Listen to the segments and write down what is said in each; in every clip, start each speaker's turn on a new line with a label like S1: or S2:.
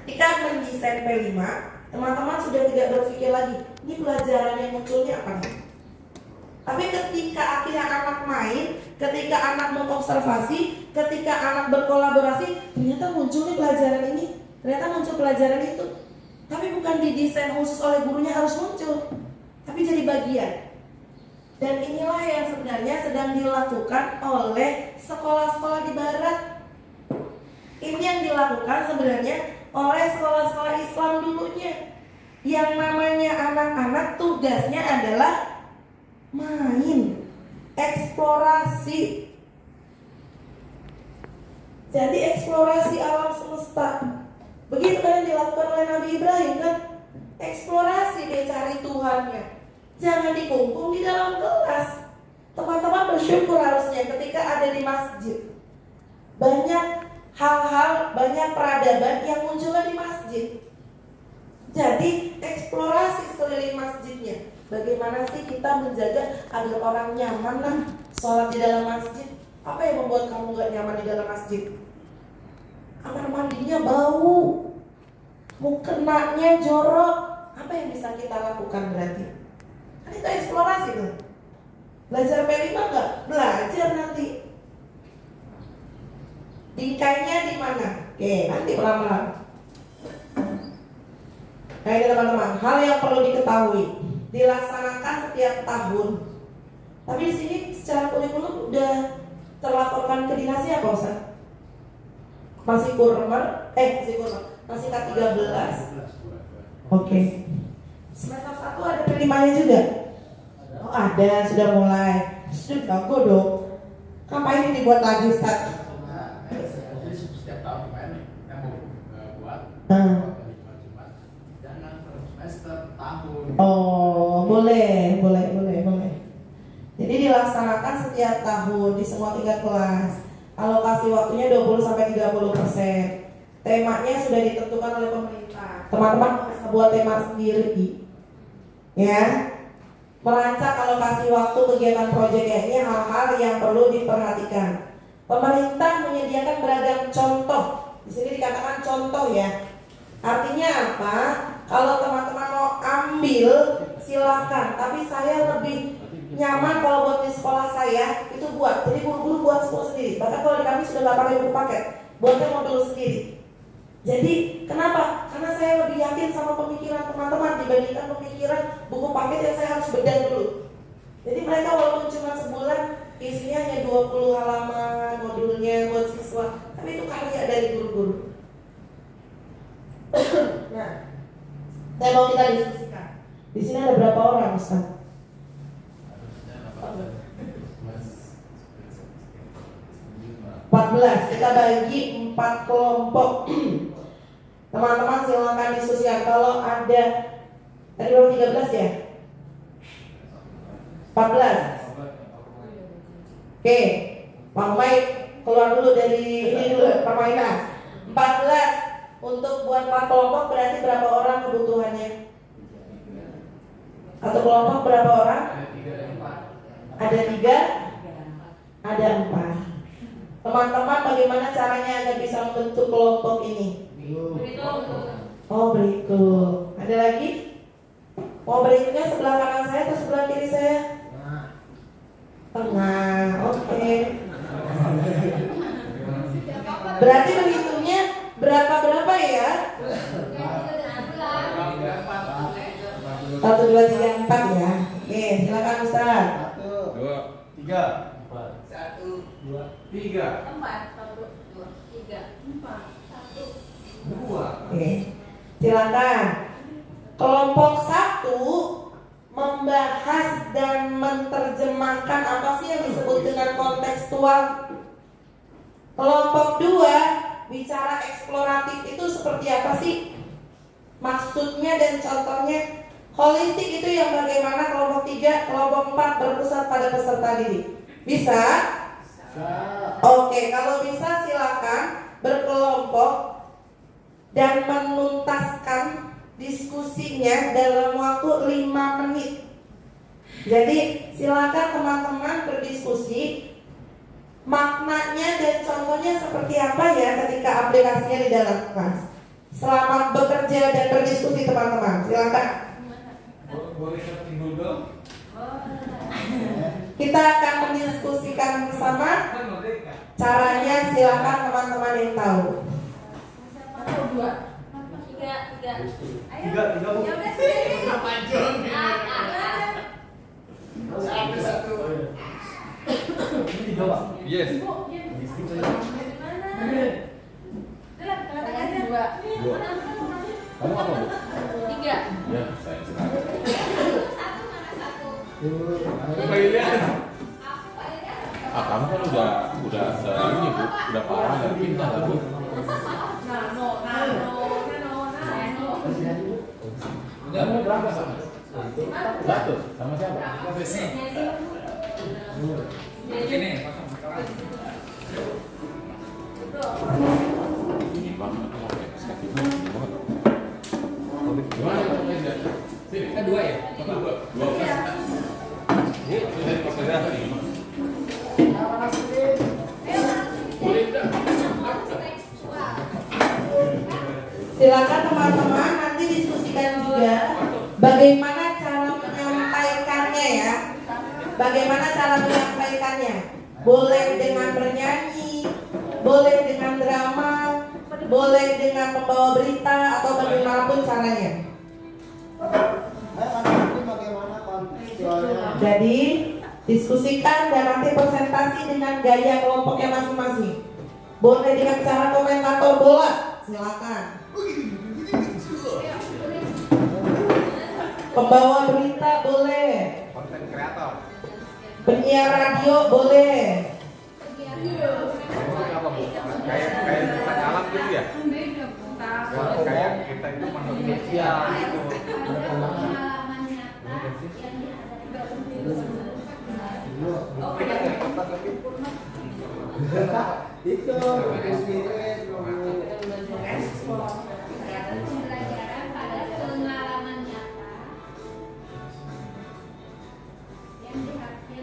S1: Ketika mendesain P5, teman-teman sudah tidak berpikir lagi, ini pelajaran yang munculnya apa nih? Tapi ketika akhirnya anak main, ketika anak mengobservasi, ketika anak berkolaborasi, ternyata muncul nih pelajaran ini, ternyata muncul pelajaran itu. Tapi bukan didesain khusus oleh gurunya harus muncul, tapi jadi bagian. Dan inilah yang sebenarnya sedang dilakukan oleh sekolah-sekolah di barat. Ini yang dilakukan sebenarnya oleh sekolah-sekolah Islam dulunya. Yang namanya anak-anak tugasnya adalah main, eksplorasi. Jadi eksplorasi alam semesta. Begitu kan yang dilakukan oleh Nabi Ibrahim kan? Eksplorasi, dia cari Tuhannya. Jangan dikungkung di dalam kelas. Teman-teman bersyukur harusnya ketika ada di masjid. Banyak hal-hal, banyak peradaban yang munculnya di masjid. Jadi eksplorasi sekeliling masjidnya. Bagaimana sih kita menjaga agar orang nyaman lah sholat di dalam masjid? Apa yang membuat kamu gak nyaman di dalam masjid? Kamar mandinya bau, mukenanya jorok. Apa yang bisa kita lakukan berarti? Kan itu eksplorasi tuh. Belajar P5 gak? Belajar nanti. Bingkainya di mana? Oke, nanti pelan-pelan. Nah ini teman-teman, hal yang perlu diketahui, dilaksanakan setiap tahun. Tapi di sini secara kurikulum udah terlaporkan ke dinasi apa Ustaz? Masih kurmer, masih K13. Oke. Semester 1 ada P5-nya juga? Oh ada, sudah mulai. Sudah bagus dong. Ngapain ini dibuat lagi Ustaz?
S2: Setiap tahun kemarin yang mau buat jangan per semester tahun.
S1: Oh boleh. Jadi dilaksanakan setiap tahun di semua tingkat kelas. Alokasi waktunya 20-30%. Temanya sudah ditentukan oleh pemerintah. Teman-teman bisa buat tema sendiri. Ya. Merancang alokasi waktu kegiatan proyek ini hal-hal yang perlu diperhatikan. Pemerintah menyediakan beragam contoh. Di sini dikatakan contoh ya. Artinya apa? Kalau teman-teman mau ambil silakan, tapi saya lebih nyaman kalau buat di sekolah saya itu buat. Jadi guru-guru buat semua sendiri. Bahkan kalau di kami sudah nggak pakai buku paket, buatnya modul sendiri. Jadi kenapa? Karena saya lebih yakin sama pemikiran teman-teman dibandingkan pemikiran buku paket yang saya harus bedah dulu. Jadi mereka walaupun cuma sebulan isinya hanya 20 halaman modulnya buat siswa, tapi itu karya dari guru-guru. Nah, saya mau kita diskusikan. Di sini ada berapa orang, Ustaz? 14. Kita bagi 4 kelompok. Teman-teman silakan diskusikan. Kalau ada tadi baru 13 ya? 14. Oke, Pak Mike keluar dulu dari ini dulu permainan. 14 untuk buat 4 kelompok berarti berapa orang kebutuhannya? Atau kelompok berapa orang? Ada 3, ada 4. Teman-teman bagaimana caranya agar bisa membentuk kelompok ini? Oh berikut. Ada lagi? Mau berikutnya sebelah kanan saya atau sebelah kiri saya? Tengah. Oke. Berarti berhitungnya berapa ya? 1, 2, 3, 4 ya. Oke, silakan Ustaz.
S2: 1, 2, 3, 4. 1, 2, 3.
S3: 4, 1, 2, 3, 4, 1,
S2: 2.
S1: Oke. Silakan. Kelompok 1 membahas dan menerjemahkan apa sih yang disebut dengan kontekstual. Kelompok 2 bicara eksploratif itu seperti apa sih? Maksudnya dan contohnya. Holistik itu yang bagaimana. Kelompok 3, kelompok 4 berpusat pada peserta didik. Bisa? Oke, kalau bisa silakan berkelompok dan menuntaskan diskusinya dalam waktu 5 menit. Jadi silakan teman-teman berdiskusi maknanya dan contohnya seperti apa ya ketika aplikasinya di dalam kelas. Selamat bekerja dan berdiskusi teman-teman. Silakan.
S2: Boleh searching Google?
S1: Kita akan mendiskusikan bersama. Caranya silakan teman-teman yang tahu.
S3: Dua. Tiga.
S2: Tiga, Bu.
S3: Ya udah sendiri.
S2: Satu. Ini tiga, Pak. Yes.
S3: Dua.
S4: Kamu apa, Bu?
S3: Tiga.
S4: Ya, saya senang. Kamu kan udah ini, Bu, udah parah dan pindah lah, Bu. Kamu berangkat sama? Satu, sama siapa?
S2: Ini,
S4: Ini banget, aku mau pakai perspektif ini banget. Gimana? Sini.
S2: kita dua ya?
S4: Dua.
S1: Silakan teman-teman nanti diskusikan juga bagaimana cara menyampaikannya ya. Bagaimana cara menyampaikannya? Boleh dengan bernyanyi, boleh dengan drama, boleh dengan membawa berita atau bagaimanapun caranya. Jadi diskusikan dan nanti presentasi dengan gaya kelompoknya masing-masing. Boleh dengan cara komentator bola, silakan. Pembawa berita boleh.
S2: Konten kreator.
S1: Penyiar radio boleh.
S2: Apa, Bu? Kayak bukan alam gitu ya? Kayak kita itu makhluk sosial gitu.
S5: Itu
S3: Pembelajaran pada pengalaman nyata yang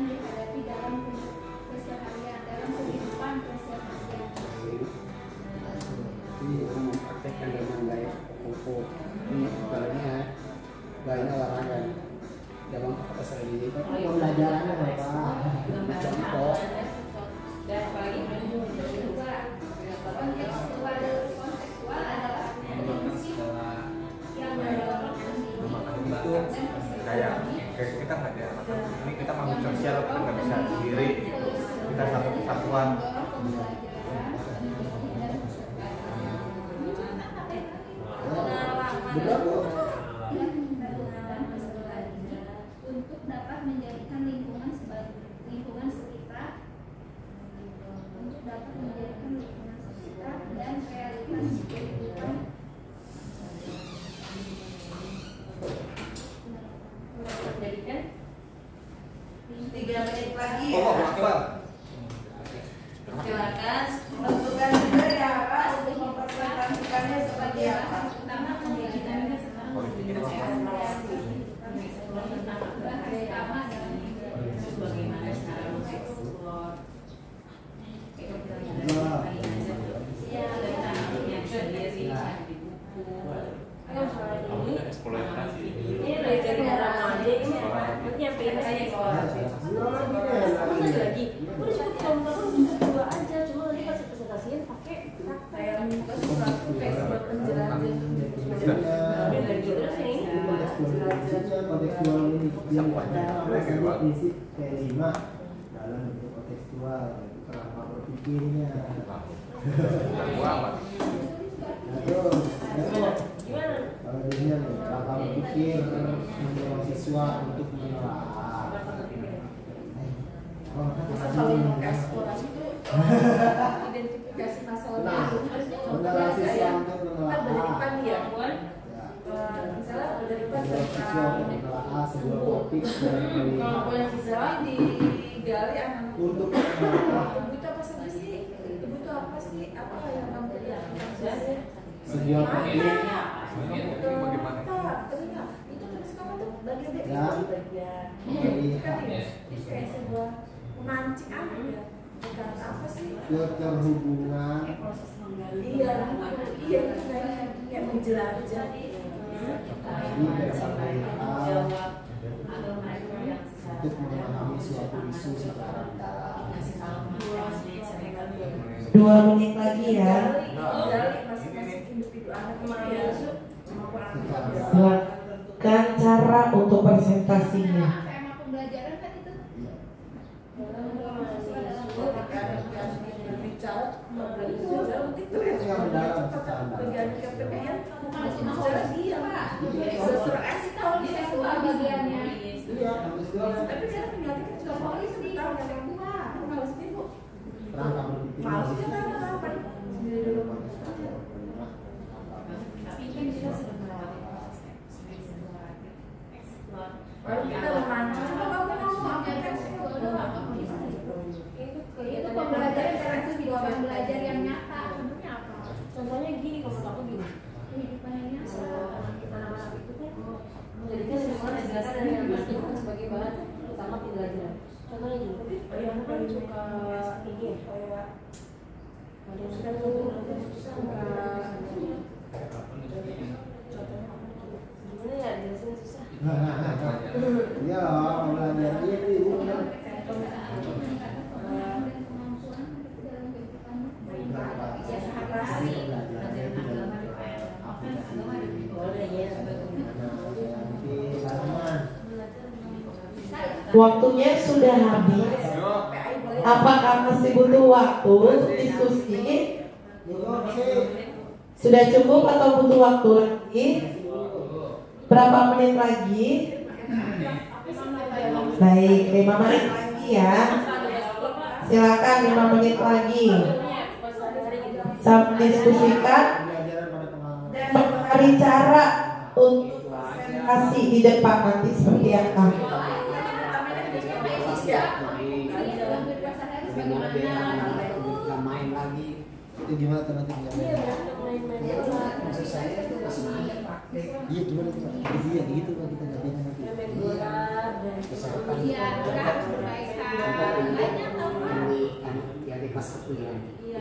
S3: dihadapi dalam keseharian, dalam kehidupan keseharian.
S5: ini mempraktekkan dengan gaya pokok ini ibaratnya gaya olahraga dalam bahasa ini pembelajarannya apa contoh
S3: Dan paling kedua, kontekstual adalah prinsip yang mendorong
S2: Itu kayak kita nggak ada ini, kita makhluk sosial, kita nggak bisa sendiri, kita satu kesatuan.
S3: untuk dapat menjadikan lingkungan sebagai lingkungan sekitar dan realitas kehidupan. Jadikan
S1: 3 menit lagi ya.
S2: Allah Akbar.
S1: Silakan tentukan juga ya Pak untuk mempresentasikannya seperti apa.
S3: pertama pendidikan bagaimana cara mengeksplor
S4: Eksploitasi.
S6: Ini dari harapan aja ini nyampein aja lagi udah cukup kamu cukup dua aja, cuma nanti pas presentasiin pakai kayak buat penjelasan terus ini
S5: kontekstual ini yang ada prinsip kelima dalam bentuk kontekstual yaitu kerangka berpikirnya.
S6: gimana?
S5: Kalau ini kerangka berpikir mendorong siswa untuk menelaah.
S6: Kalau mau eksplorasi itu identifikasi masalah
S5: mendorong siswa untuk
S6: kan dari
S5: menelaah.
S6: depan ya misalnya dari depan
S5: Siswa untuk menelaah sebuah topik dari
S6: kalau punya siswa digali anak
S5: untuk menelaah
S6: ibu itu apa sih? Ibu itu apa sih? Apa yang kamu lihat?
S5: sebuah topik
S6: Itu terus kamu tuh bagian itu kayak sebuah memancing apa ya? Bukan apa sih?
S5: keterhubungan
S6: Iya, iya itu kayak menjelajah bisa kita jawab atau mereka yang
S5: untuk memahami suatu isu secara mendalam.
S1: 2 menit lagi ya.
S6: masing-masing individu anak ya
S1: Silakan cara untuk presentasinya.
S3: Tema pembelajaran kan itu.
S6: bicara mungkin
S5: Yang mendalam secara
S6: bagian
S5: mendalam.
S6: KPPN
S3: Bicara
S6: dia
S3: sesuai ekspor di sektor bagiannya.
S5: Iya, nulis doang.
S6: tapi saya menyatakan juga polis
S3: Di
S6: tahu yang
S3: kedua.
S6: males ibu
S5: Rangka berpikir.
S6: males kita apa sendiri dulu
S3: Tapi kan kita sudah melewati proses.
S6: baru kita memancing coba kamu ngomong apa kan
S3: Itu pembelajaran karena itu di luar belajar yang nyata. Contohnya apa?
S6: contohnya gini kalau aku gini
S3: Kehidupan yang nyata.
S6: anak-anak itu kan menjadikan semua jelaskan dari yang kan sebagai bahan utama pembelajaran contohnya gini tapi yang kan suka ini kayak ada yang suka gimana ya jelasinnya susah
S5: Iya, belajar ini benar.
S1: Waktunya sudah habis. Apakah masih butuh waktu diskusi? Sudah cukup atau butuh waktu lagi? Berapa menit lagi? Baik, 5 menit lagi ya. Silakan 5 menit lagi. Sampai diskusikan dan mencari cara untuk presentasi di depan nanti seperti apa.
S5: Main lagi. Itu gimana alternatifnya? Maksud saya itu masih ada praktek. Iya gimana tuh? Iya gitu kan kita jadinya nanti.
S3: Iya, kan banyak
S7: Ya di kelas 1 ya,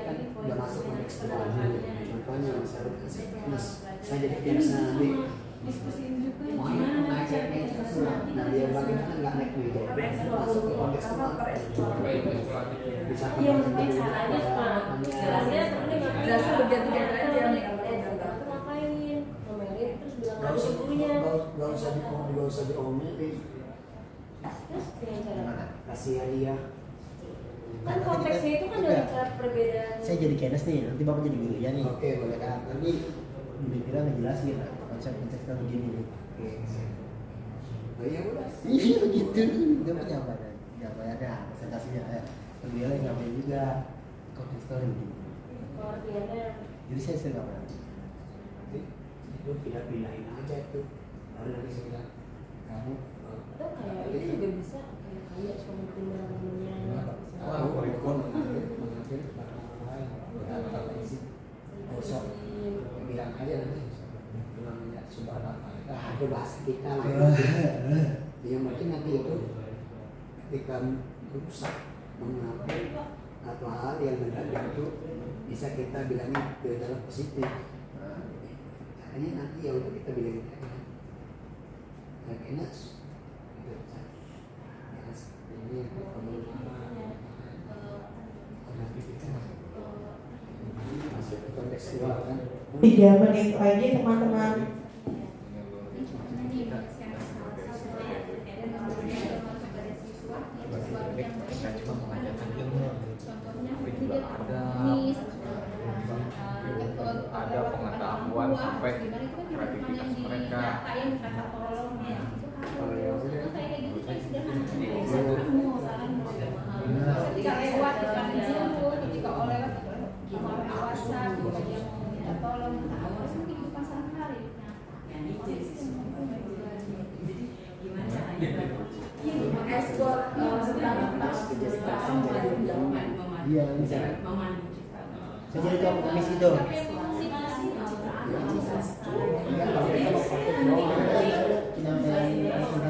S7: kan udah masuk konteks sekolah dulu. Contohnya misalnya saya jadi biasa nanti main naik meja, nah dia bagaimana nggak naik meja, masuk ke konteks sekolah. Bisa
S6: iya maksudnya caranya jelasnya jelasnya berganti-ganti aja itu ngapain ngomelin terus bilang lagi gurunya
S7: nggak usah diomelin,
S6: terus dengan cara
S7: kasihan dia.
S6: kan konteksnya itu kan dari cara perbedaan
S5: Saya jadi kenes nih, nanti bapak jadi gurunya nih.
S7: Oke, boleh kan?
S5: Nanti kira ngejelasin konsep kan begini nih.
S7: Oh iya udah.
S5: Iya begitu. Dia mau nyampe ada presentasinya. Beliau yang nyampe juga content story gitu.
S6: pengertiannya
S5: Jadi saya sering apa?
S7: Nanti itu pindah-pindahin aja tuh. Baru nanti saya bilang kamu
S6: atau kayak itu juga bisa kayak suami pindah temennya
S7: mengambil barang orang lain, kalau isi gosok, bilang aja nanti namanya subhanallah. Itu bahasa kita lah. Yang penting nanti itu ketika rusak mengambil atau hal yang mendadak itu bisa kita bilangin ke dalam positif. Caranya nanti ya udah kita bilangin aja. Kayaknya ini masuk ke kontekstual kan.
S1: 3 menit lagi teman-teman.
S2: Kita cuma mengajarkan ilmu, tapi juga ada pengetahuan sampai kreativitas mereka.
S3: Ketika lewat di kantin ilmu, ketika lewat kemarin WhatsApp, ketika dia mau minta tolong, harus kehidupan sehari-hari.
S6: ekspor sekarang pas sekarang
S5: Iya bisa. Saya jadi ketua komisi itu.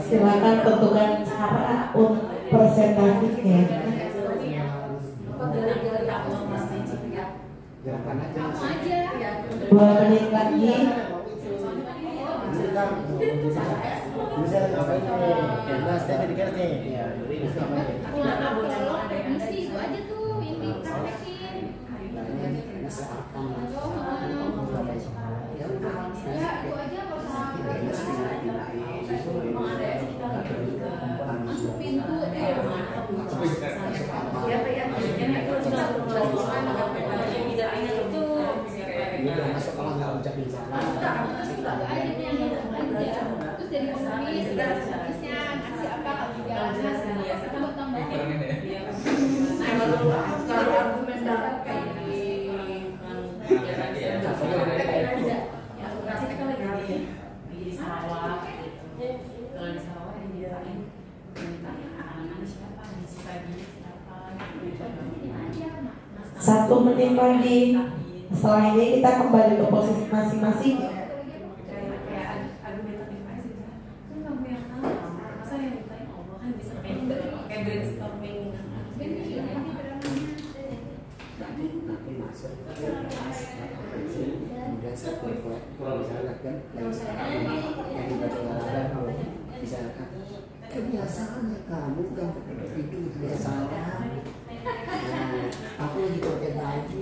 S1: Silakan tentukan cara untuk presentasinya.
S7: Gerakan aja.
S1: 2 menit lagi.
S5: nih? Iya, jadi itu apa nih?
S3: Kalau mesti itu aja tuh yang dipraktekin.
S7: Karena seakan ya udah
S3: Ya itu aja kalau sama masuk pintu deh.
S7: udah masuk kalau nggak ucap di sana.
S3: Terus jadi pengurus, pengurusnya ngasih apa kalau jalan tambah tambahin. Kalau argumen dapat kayak
S6: di sawah gitu. Kalau di sawah yang dilain anak-anak siapa, siapa.
S1: 1 menit lagi. Setelah ini kita kembali ke posisi masing-masing.
S6: Kayak argumentatif aja kan kamu yang tahu masa yang ditanya Allah kan bisa kayak brainstorming
S7: Nanti masuk kemudian saya kalau misalnya kan yang dibaca olahraga kalau misalkan kebiasaannya kamu kan itu kebiasaannya aku lagi pakai baju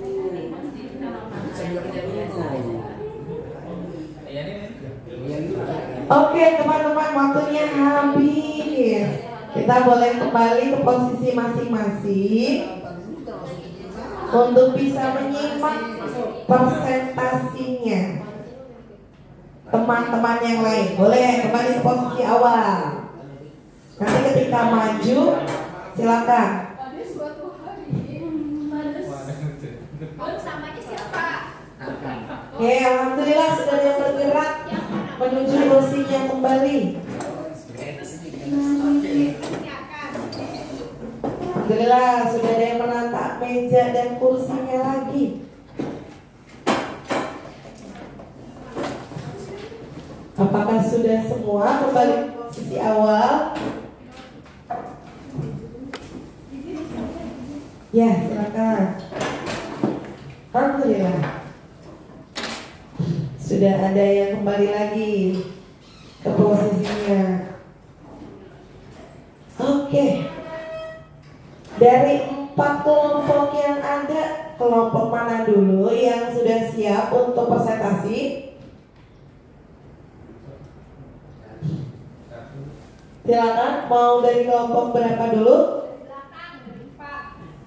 S1: Oke teman-teman, waktunya habis. Kita boleh kembali ke posisi masing-masing untuk bisa menyimak presentasinya. Teman-teman yang lain boleh kembali ke posisi awal. Nanti ketika maju silakan.
S3: Samanya siapa?
S1: Oke, alhamdulillah sudah ada yang bergerak menuju posisinya kembali. Alhamdulillah sudah ada yang menata meja dan kursinya lagi. Apakah sudah semua kembali ke posisi awal? Ya, silakan. Alhamdulillah sudah ada yang kembali lagi ke posisinya. Oke. Dari 4 kelompok yang ada, kelompok mana dulu yang sudah siap untuk presentasi? Silakan, mau dari kelompok berapa dulu?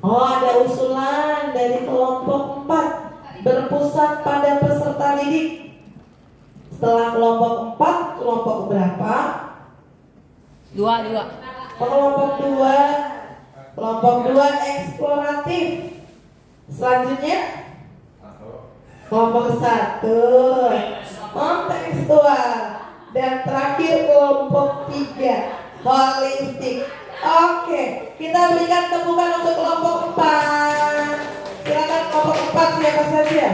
S1: Oh, ada usulan dari kelompok 4 berpusat pada peserta didik. Setelah kelompok 4, kelompok berapa?
S6: 2.
S1: Kelompok 2. Kelompok 2 eksploratif. Selanjutnya kelompok 1 kontekstual. Dan terakhir kelompok 3 holistik. Oke, kita berikan tepukan untuk kelompok 4. Silakan kelompok 4 siapa saja?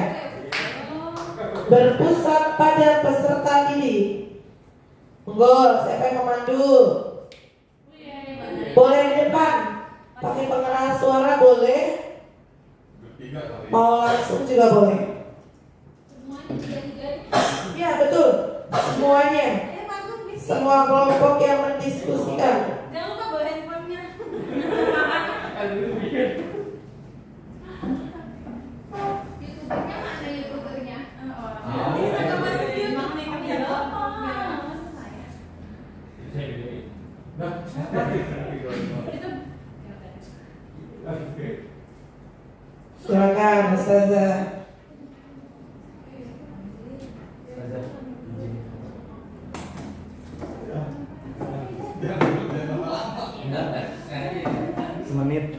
S1: Berpusat pada peserta didik. Monggo, siapa yang memandu? Boleh di depan. Pakai pengeras suara boleh. Mau langsung juga boleh. Ya betul. Semuanya. Semua kelompok yang mendiskusikan.
S6: Jangan lupa bawa handphonenya.
S3: YouTubernya mana YouTubernya?
S1: Silakan Ustazah.
S5: Semenit.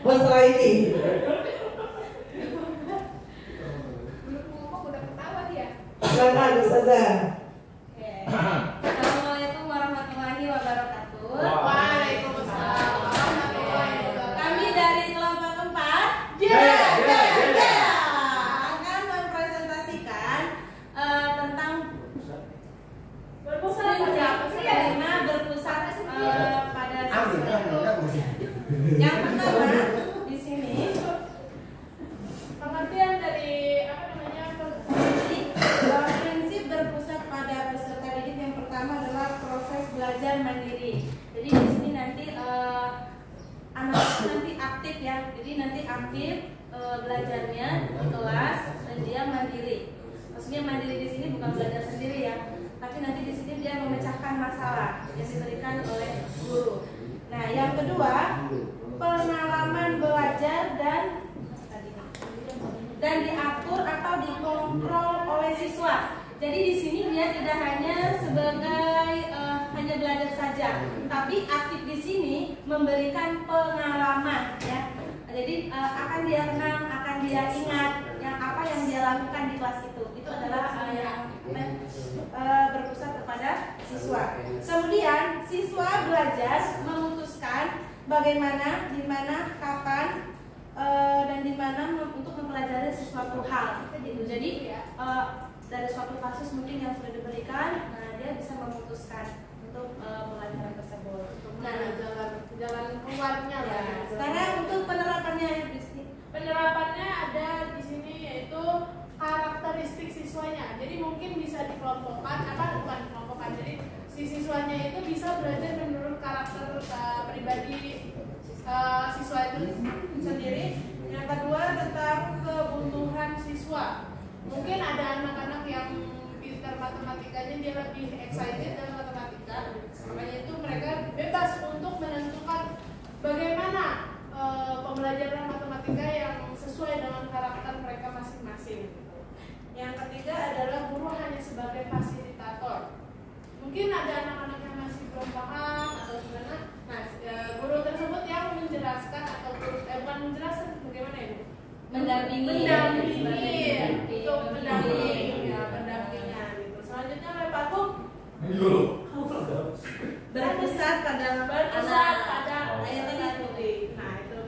S1: Setelah ini
S3: Belum udah ketawa dia.
S1: silakan Ustazah.
S6: Assalamualaikum warahmatullahi wabarakatuh.
S3: Waalaikumsalam warahmatullahi wabarakatuh.
S6: Kami dari kelompok 4 akan mempresentasikan tentang berpusat pada yang pertama di sini pengertian dari prinsip berpusat pada
S8: Maksudnya mandiri di sini bukan belajar sendiri ya, tapi nanti di sini dia memecahkan masalah yang diberikan oleh guru. Nah, yang kedua, pengalaman belajar dan diatur atau dikontrol oleh siswa. Jadi di sini dia tidak hanya sebagai hanya belajar saja, tapi aktif di sini memberikan pengalaman ya. Jadi akan dia kenang, akan dia ingat yang apa yang dia lakukan di kelas itu. Itu adalah yang berpusat kepada siswa. Kemudian siswa belajar memutuskan bagaimana, di mana, kapan, dan di mana untuk mempelajari sesuatu hal. Gitu. Jadi dari suatu kasus mungkin yang sudah diberikan, nah dia bisa memutuskan untuk pelajaran tersebut. Nah,
S3: jalan keluarnya
S8: ya.
S3: lah.
S8: Sekarang untuk penerapannya,
S3: Penerapannya ada di sini yaitu karakteristik siswanya. Jadi mungkin bisa dikelompokkan, bukan dikelompokkan. Jadi si siswanya itu bisa belajar menurut karakter pribadi siswa itu sendiri. Yang kedua tentang kebutuhan siswa. Mungkin ada anak-anak yang pintar matematikanya dia lebih excited dalam matematika, makanya itu mereka bebas untuk menentukan bagaimana pembelajaran matematika yang sesuai dengan karakter mereka masing-masing. Yang ketiga adalah guru hanya sebagai fasilitator. Mungkin ada anak-anak yang masih belum paham atau gimana, nah guru tersebut yang menjelaskan atau bukan menjelaskan, bagaimana ya Bu?
S8: mendampingi
S3: untuk mendampingi ya, pendampingan gitu. Selanjutnya oleh Pak Buk
S8: berpusat pada
S3: ayat tadi. Nah itu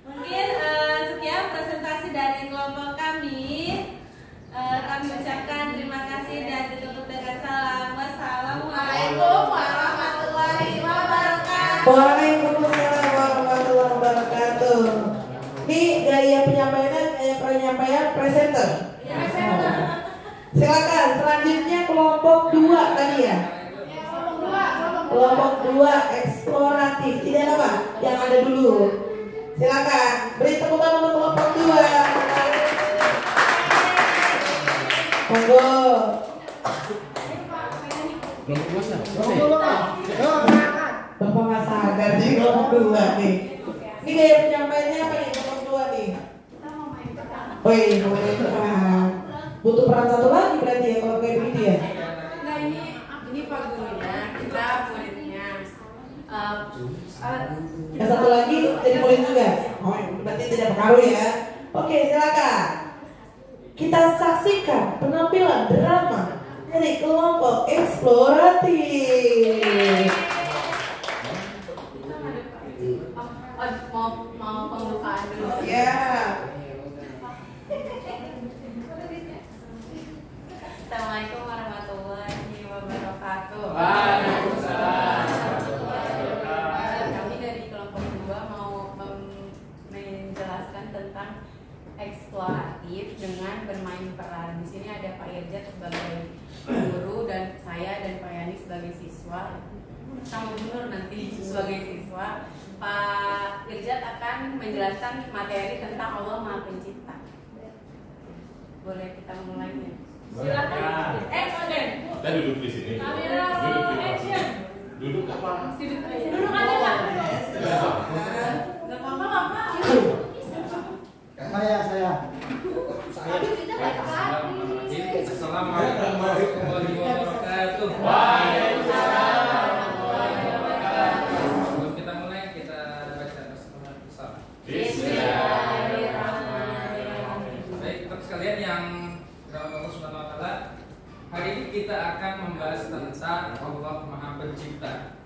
S8: mungkin sekian presentasi dari kelompok kami. Kami ucapkan terima kasih dan ditutup dengan salam. Wassalamualaikum warahmatullahi wabarakatuh.
S1: Waalaikumsalam warahmatullahi wabarakatuh. Ini gaya penyampaian presenter. Silakan. Selanjutnya kelompok 2 tadi ya. Kelompok 2 eksploratif. Tidak apa? Yang ada dulu. Silakan. Beri tepuk tangan untuk kelompok 2. Monggo. Bapak nggak sadar di kelompok 2 nih. Ini gaya penyampaiannya apa nih kelompok 2 nih? Woi, boleh peran. Butuh peran satu lagi berarti ya kalau kayak begini ya.
S6: Nah ini Pak gurunya, kita muridnya.
S1: Yang satu lagi jadi murid juga. Oh, berarti tidak pengaruh ya. Oke, silakan. Kita saksikan penampilan drama dari kelompok eksploratif.
S6: Mau pembukaan dulu.
S1: Ya.
S6: Assalamualaikum warahmatullahi wabarakatuh.
S4: Waalaikumsalam.
S6: Kami dari kelompok 2 mau menjelaskan tentang eksploratif dengan bermain peran. Di sini ada Pak Irjat sebagai guru dan saya dan Pak Yani sebagai siswa. Sama Nur nanti sebagai siswa. Pak Irjat akan menjelaskan materi tentang Allah Maha Pencipta. Boleh kita mulainya?
S3: silakan. Action.
S4: Kita duduk di sini.
S3: Kamera
S4: Duduk di
S3: action.
S4: Duduk apa?
S3: Duduk aja Pak.
S6: Gak apa-apa lah Pak.
S5: Saya.
S3: Tapi kita nggak tadi.
S2: Assalamualaikum warahmatullahi wabarakatuh.
S4: Waalaikumsalam.
S2: Sebelum kita mulai, kita baca bersama.
S6: Bismillahirrahmanirrahim.
S2: Baik, untuk sekalian yang dirahmati Allah Subhanahu wa taala, hari ini kita akan membahas tentang Allah Maha Pencipta.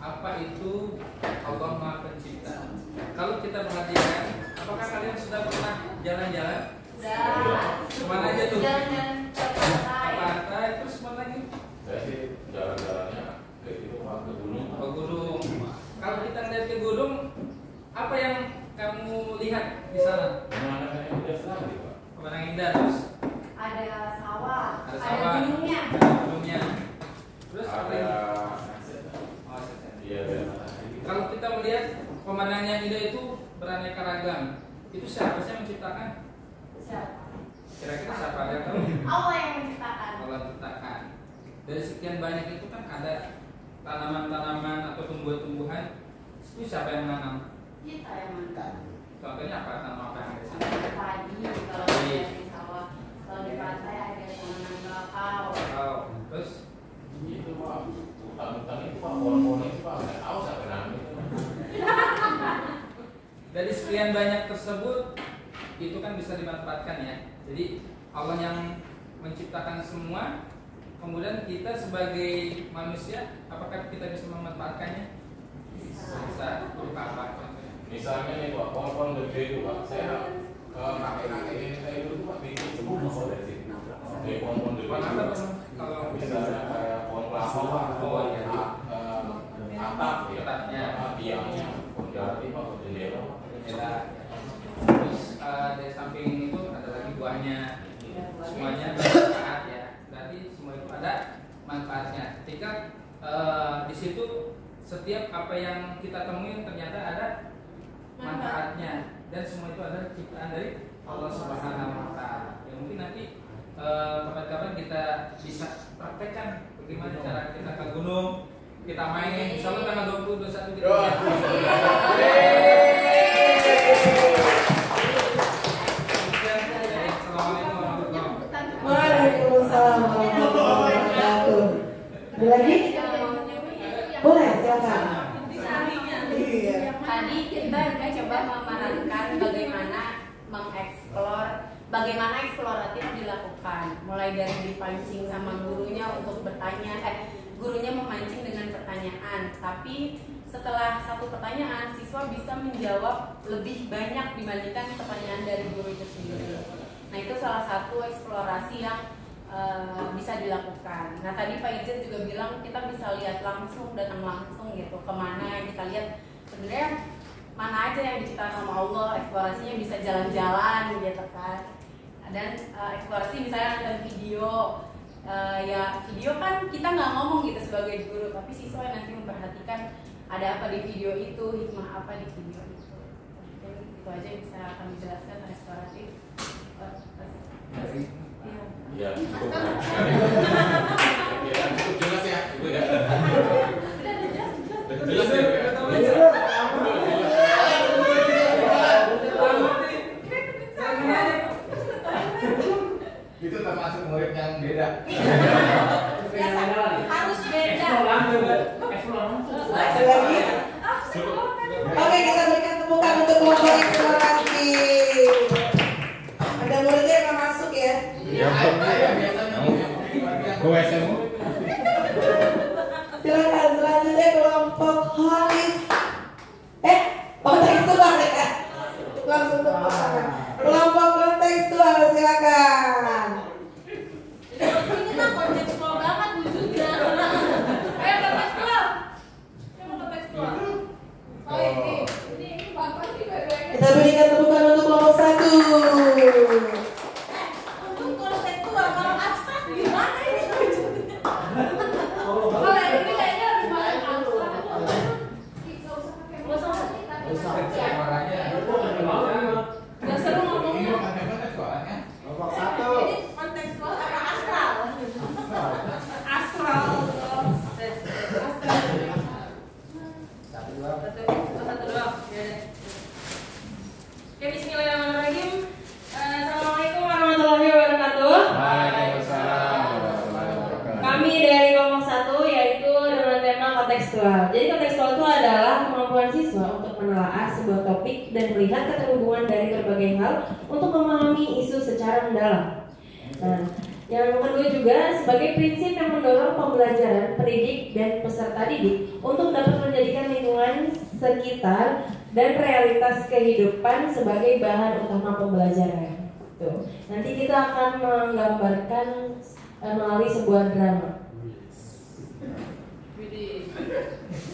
S2: Apa itu Allah Maha Pencipta? Kalau kita perhatikan, apakah kalian sudah pernah jalan-jalan?
S6: Udah.
S2: Kemana aja tuh?
S6: Jalan-jalan ke pantai.
S2: Pantai, terus mana lagi?
S4: Saya sih jalan-jalannya ke itu Pak, ke gunung.
S2: Ke gunung. Kalau kita lihat ke gunung, apa yang kamu lihat di sana?
S4: Pemandangan yang indah sekali Pak.
S2: Pemandangan indah, terus
S6: Ada sawah.
S2: ada sawah,
S6: gunungnya.
S2: ada gunungnya. Terus apa
S4: Ada
S2: lagi? Oh, sunset.
S4: iya ada matahari.
S2: Kalau kita melihat pemandangan yang indah itu beraneka ragam. Itu siapa sih yang menciptakan?
S8: Siapa?
S2: Kira-kira siapa, ada yang tahu?
S8: Allah yang menciptakan.
S2: Allah ciptakan. Dari sekian banyak itu kan ada tanaman-tanaman atau tumbuhan-tumbuhan. Itu siapa yang menanam?
S8: Kita yang menentukan.
S2: Contohnya apa? Tanam apa yang ada di sini?
S8: Padi, kalau di sawah, kalau di pantai ada tanaman kakao.
S2: Kakao. Terus
S4: Itu Pak, hutan-hutan itu Pak, pohon-pohon itu Pak, nggak tahu siapa yang namanya itu.
S2: dari sekian banyak tersebut itu kan bisa dimanfaatkan ya. Jadi Allah yang menciptakan semua, kemudian kita sebagai manusia, apakah kita bisa memanfaatkannya? Bisa. Berupa apa contohnya?
S4: Misalnya nih Pak, pohon-pohon gede itu Pak, saya kakek-kakek ini saya dulu Pak bikin sebuah pohon dari situ. Dari pohon-pohon gede.
S2: Pohon apa tuh? Kalau
S4: Misalnya kayak pohon kelapa Pak,
S2: Oh, iya.
S4: atap ya,
S2: Atapnya.
S4: tiangnya, pohon jati Pak, pohon jendela.
S2: jendela. Terus dari samping itu ada lagi buahnya. Semuanya bermanfaat ya. Berarti semua itu ada manfaatnya. Ketika di situ setiap apa yang kita temui ternyata ada manfaatnya, dan semua itu adalah ciptaan dari Allah Subhanahu wa Ta'ala. Ya mungkin nanti kapan-kapan kita bisa praktekkan bagaimana cara kita ke gunung, kita main. Insya Allah tanggal 20 21 kita. Assalamualaikum warahmatullahi wabarakatuh.
S1: Waalaikumsalam warahmatullahi wabarakatuh. Ada lagi? Boleh, silakan. Iya.
S8: Tadi kita coba memerankan bagaimana mengeksplor, bagaimana eksploratif dilakukan, mulai dari dipancing sama gurunya untuk bertanya, gurunya memancing dengan pertanyaan, tapi setelah satu pertanyaan siswa bisa menjawab lebih banyak dibandingkan pertanyaan dari guru itu sendiri. Nah itu salah satu eksplorasi yang bisa dilakukan. Nah tadi Pak Izin juga bilang kita bisa lihat langsung, datang langsung gitu, kemana yang kita lihat sebenarnya mana aja yang diciptakan sama Allah, eksplorasinya bisa jalan-jalan gitu kan. Dan eksplorasi misalnya nonton video, ya video kan kita nggak ngomong gitu sebagai guru, tapi siswa yang nanti memperhatikan ada apa di video itu, hikmah apa di video itu. Dan itu aja yang bisa kami jelaskan eksploratif.
S4: Iya, cukup. Ya, cukup jelas ya, Ibu ya. Jelas ya. Itu termasuk murid yang beda.
S8: Harus beda.
S1: Ada lagi? Oke, kita berikan tepukan untuk kelompok eksplorasi. Ada muridnya yang nggak masuk ya? Silakan selanjutnya kelompok holis. Kontekstual ya. Langsung tepuk tangan. Kelompok kontekstual silakan.
S8: Ini mah kontekstual banget wujudnya. Ayo kontekstual. Coba kontekstual. Oh ini bapak juga.
S1: Kita berikan tepukan untuk kelompok 1.
S8: Untuk kontekstual, kalau abstrak gimana ini wujudnya? Kalau ini kayaknya harus pakai abstrak. Nggak usah nggak seru ngomongnya.
S5: Kelompok 1.
S8: Ini kontekstual apa astral? Astral.
S5: Satu dua.
S8: Satu doang. Oke, bismillahirrahmanirrahim. Assalamualaikum warahmatullahi wabarakatuh.
S4: Waalaikumsalam warahmatullahi wabarakatuh.
S6: Kami dari kelompok 1 yaitu dengan tema kontekstual. Jadi kontekstual itu adalah kemampuan siswa untuk menelaah sebuah topik dan melihat keterhubungan dari berbagai hal untuk memahami isu secara mendalam. Nah, yang kedua juga sebagai prinsip yang mendorong pembelajaran, pendidik dan peserta didik untuk dapat menjadikan lingkungan sekitar dan realitas kehidupan sebagai bahan utama pembelajaran. Tuh. Nanti kita akan menggambarkan melalui sebuah drama.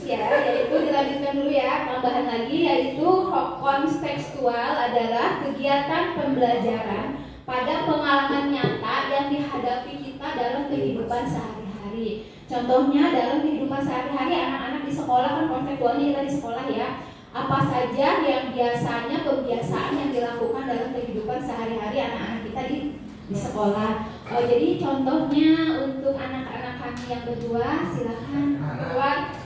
S9: Ya, yaitu dilanjutkan dulu ya, tambahan lagi yaitu kontekstual adalah kegiatan pembelajaran pada pengalaman nyata yang dihadapi kita dalam kehidupan sehari-hari. Contohnya dalam kehidupan sehari-hari anak-anak di sekolah kan kontekstualnya kita di sekolah ya. Apa saja yang biasanya kebiasaan yang dilakukan kita di sekolah. Jadi contohnya untuk anak-anak kami yang berdua, silakan keluar.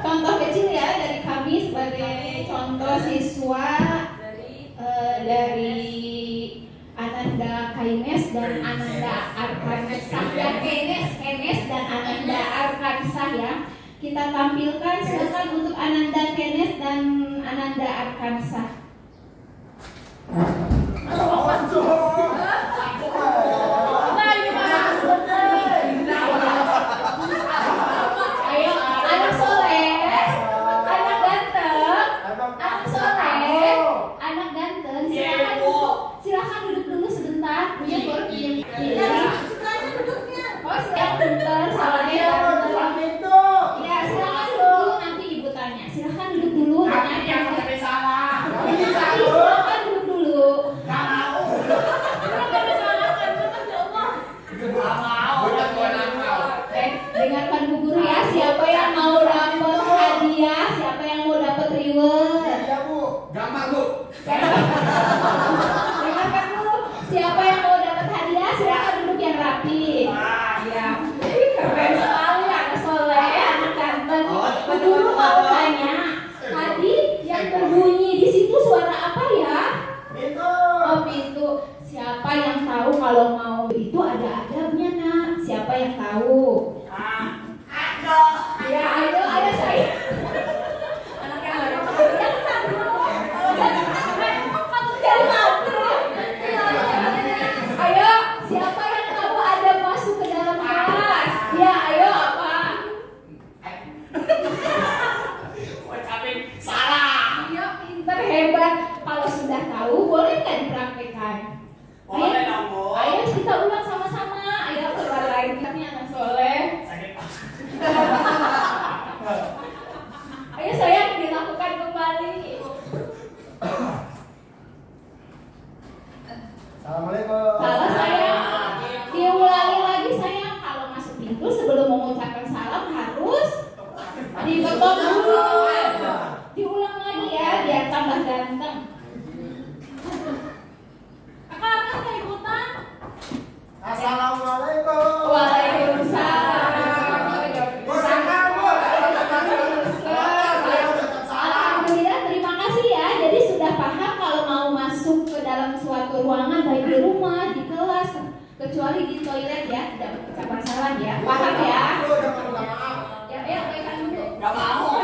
S9: Contoh kecil ya dari kami sebagai contoh siswa dari Ananda Kaines dan Ananda Arkansah ya, Kenes dan Ananda Arkansah ya. Kita tampilkan silakan untuk Ananda Kenes dan Ananda Arkansah. Ayo, anak soleh, anak ganteng, anak soleh, anak ganteng. Silakan duduk dulu sebentar. Punya baru pinjam. Oh, siap bentar, salahnya ganteng. Ya, silakan duduk dulu, nanti ibu tanya. Silakan duduk dulu. Nanti yang sampai salah. Silakan duduk dulu. Nggak mau. Dengarkan Bu Guru ya. Siapa yang mau dapat hadiah? Siapa yang mau dapat reward?
S7: Iya Bu.
S4: Gampang Bu.
S9: Dengarkan dulu. Siapa yang mau dapat hadiah? Silakan duduk yang rapi. Ya. Keren sekali anak soleh, anak ganteng. Bu Guru mau tanya. Tadi yang berbunyi di situ suara apa ya?
S7: Itu.
S9: Oh, pintu. Siapa yang tahu kalau mau itu ada adabnya nak? Siapa yang tahu?
S7: Ada.
S9: Ya, ada saya. Anaknya ada. Ayo, siapa yang tahu ada masuk ke dalam kelas? Ya, ayo apa?
S7: Salah.
S9: Ayo, pinter hebat. Kalau sudah tahu, boleh nggak dipraktekkan?
S7: Boleh dong Bu.
S9: Ayo kita ulang sama-sama. Ayo keluar lagi kami anak soleh. Ayo sayang dilakukan kembali.
S7: Assalamualaikum.
S9: Kalau sayang diulangi lagi sayang. Kalau masuk pintu sebelum mengucapkan salam harus diketok dulu. Diulang lagi ya biar tambah ganteng. Kakak nggak ikutan?
S7: Assalamualaikum.
S9: Waalaikumsalam. Alhamdulillah, terima kasih ya. Jadi sudah paham kalau mau masuk ke dalam suatu ruangan baik di rumah, di kelas, kecuali di toilet ya, tidak mengucapkan salam ya. Paham ya? Ya, ayo pegang dulu.
S7: Gak mau.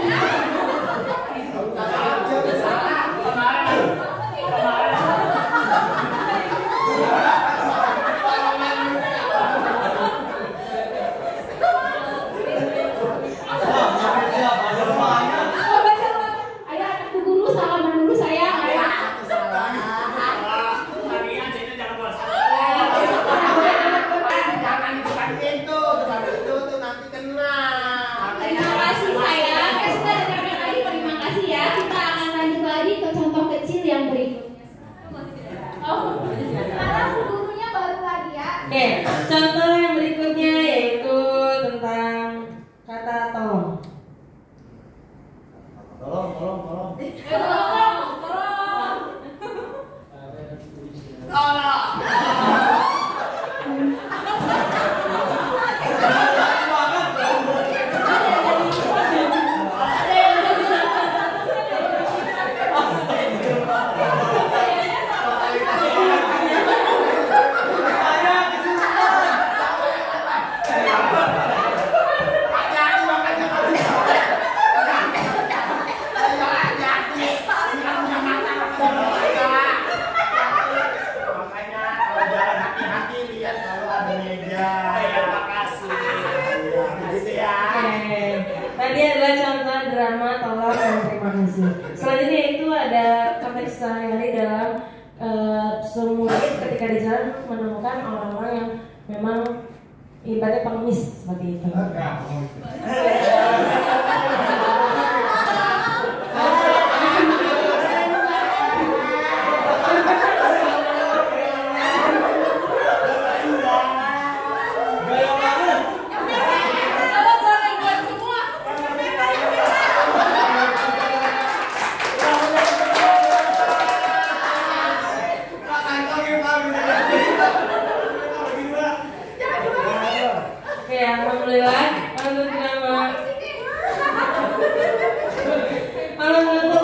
S9: Ayo anak Bu Guru salaman dulu sayang. Ayo.
S7: Jangan bukan pintu tuh nanti kena.
S9: Terima kasih sayang. Sudah dengarkan lagi, terima kasih ya. Kita akan lanjut lagi ke contoh kecil yang berikutnya. Oh, sekarang Bu Gurunya baru lagi ya.
S6: Oke, contoh yang berikutnya yaitu tentang kata tolong.
S5: Tolong.
S7: Makanya kalau jalan hati-hati lihat kalau ada meja. Ya makasih. Gitu ya.
S6: Oke, tadi adalah contoh drama tolong dan terima kasih. Selanjutnya itu ada konteks sehari-hari dalam semua ketika di jalan menemukan orang-orang yang memang ibaratnya pengemis seperti itu.
S9: Kalau gorengnya
S6: alhamdulillah. Untuk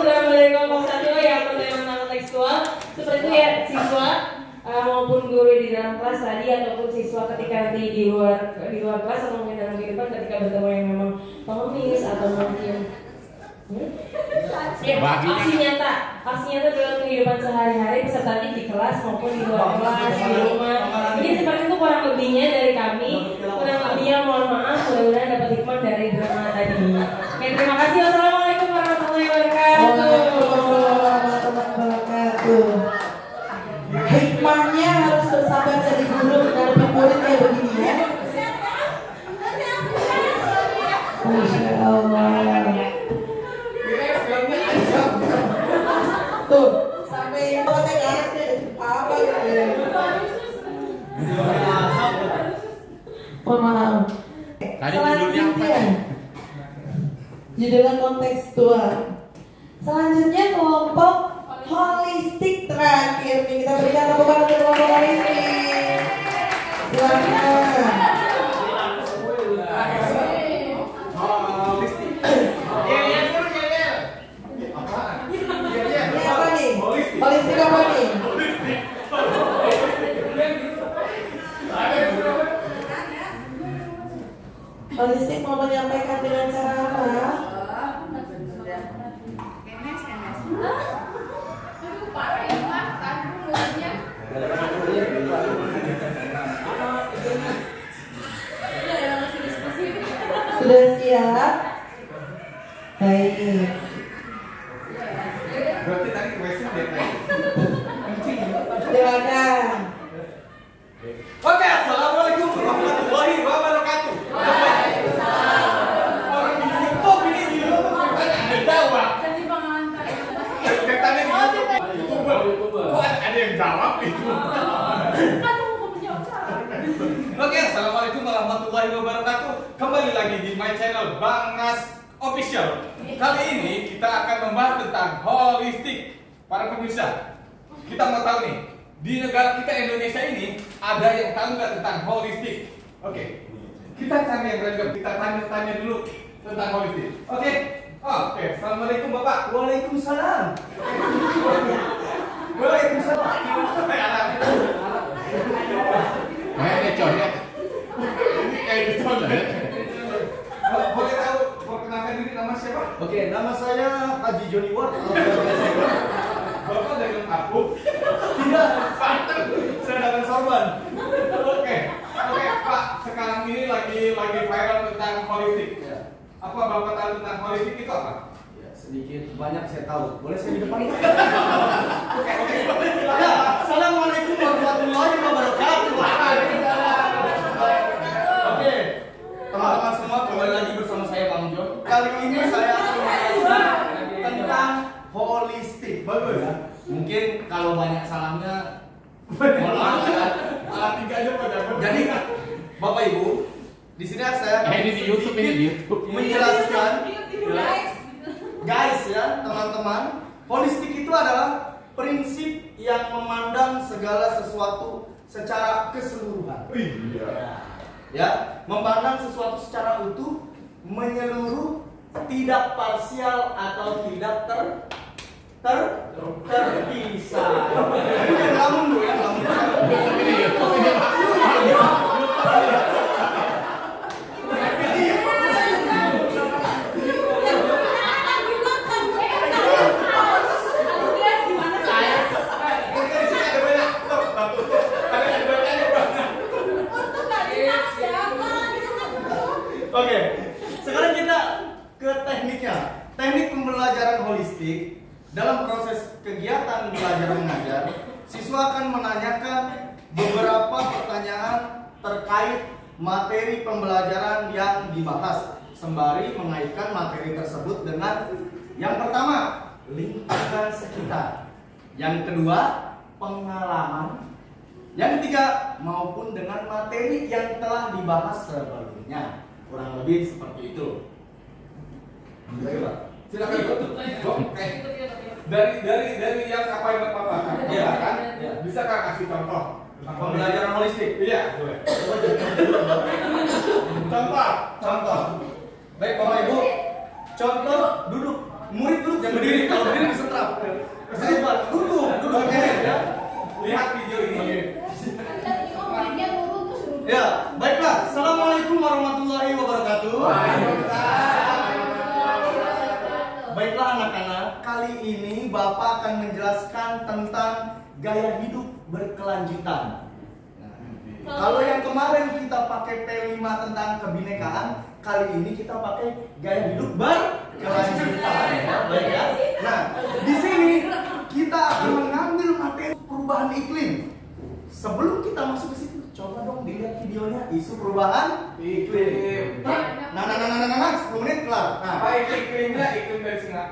S6: drama dari kelompok 1 yang bertema tekstual seperti itu ya siswa maupun guru di dalam kelas tadi ataupun siswa ketika nanti di luar kelas atau mungkin dalam kehidupan ketika bertemu yang memang pengemis atau mungkin aksi nyata dalam kehidupan sehari-hari peserta di kelas maupun di luar kelas di rumah. Jadi seperti itu kurang lebihnya dari kami. Kurang lebihnya mohon maaf, mudah-mudahan dapat hikmah dari drama tadi. Oke, terima kasih. Wassalamualaikum warahmatullahi wabarakatuh.
S1: Waalaikumsalam warahmatullahi wabarakatuh. Hikmahnya harus bersabar jadi guru menghadapi murid kayak begini ya. Masya Allah. Tuh, sampai foto apa gitu. Maaf. Selanjutnya, judulnya kontekstual. Selanjutnya kelompok holistik terakhir nih, kita berikan tepuk tangan untuk kelompok holistik. Silakan. Holistik apa nih? Holistik mau menyampaikan dengan cara apa? Sudah siap? Baik.
S10: Berarti tadi question dia tadi.
S1: Silakan.
S10: Oke, assalamualaikum warahmatullahi wabarakatuh. Orang di YouTube ini di YouTube ada jawab.
S3: Jadi pengantar.
S10: Tadi di YouTube. Kok ada yang jawab itu? Oke, assalamualaikum warahmatullahi wabarakatuh. Kembali lagi di my channel Bang Nas Official. Kali ini kita akan membahas tentang holistik. Para pemirsa, kita mau tahu nih, di negara kita Indonesia ini ada yang tahu nggak tentang holistik? Oke, kita cari yang random, kita tanya dulu tentang holistik. Oke, assalamualaikum Bapak. Waalaikumsalam. Waalaikumsalam. Ini coret. Ini kayak dicoret. Boleh tahu perkenalkan diri, nama siapa?
S5: Oke, nama saya Haji Joni Ward.
S10: Bapak dengan aku?
S5: Tidak, saya datang sorban.
S10: Oke, Pak. Sekarang ini lagi viral tentang politik. Apa Bapak tahu tentang politik itu apa?
S5: Ya, sedikit banyak saya tahu. Boleh saya di depan?
S10: Oke.
S5: Ya, assalamualaikum warahmatullahi wabarakatuh. Oke, teman-teman semua kembali lagi bersama saya Bang John. Kali ini saya akan membahas tentang holistik. Bagus ya. Mungkin kalau banyak salahnya mohon maaf ya.
S10: Alat tiga aja pada.
S5: Jadi Bapak Ibu, di sini saya
S10: ini di YouTube, ini di YouTube.
S5: Menjelaskan guys ya, teman-teman, holistik itu adalah prinsip yang memandang segala sesuatu secara keseluruhan. Ya, memandang sesuatu secara utuh, menyeluruh, tidak parsial atau tidak terpisah. Jangan ngelamun dulu ya, ngelamun. Oke, sekarang kita ke tekniknya. Teknik pembelajaran holistik. Dalam proses kegiatan belajar mengajar, siswa akan menanyakan beberapa pertanyaan terkait materi pembelajaran yang dibahas, sembari mengaitkan materi tersebut dengan yang pertama, lingkungan sekitar, yang kedua, pengalaman, yang ketiga, maupun dengan materi yang telah dibahas sebelumnya. Kurang lebih seperti itu.
S10: Silakan dari yang apa yang Bapak katakan, bisa kasih contoh
S5: pembelajaran holistik?
S10: Iya, boleh.
S5: warahmatullahi wabarakatuh. Baiklah anak-anak, kali ini Bapak akan menjelaskan tentang gaya hidup berkelanjutan. Kalau yang kemarin kita pakai P5 tentang kebinekaan, kali ini kita pakai gaya hidup berkelanjutan. Baik ya. Nah, di sini kita akan mengambil materi perubahan iklim. Sebelum kita masuk ke situ, coba dong dilihat videonya isu perubahan iklim. Nah, 10 menit kelar. Nah,
S10: Apa iklimnya? Iklim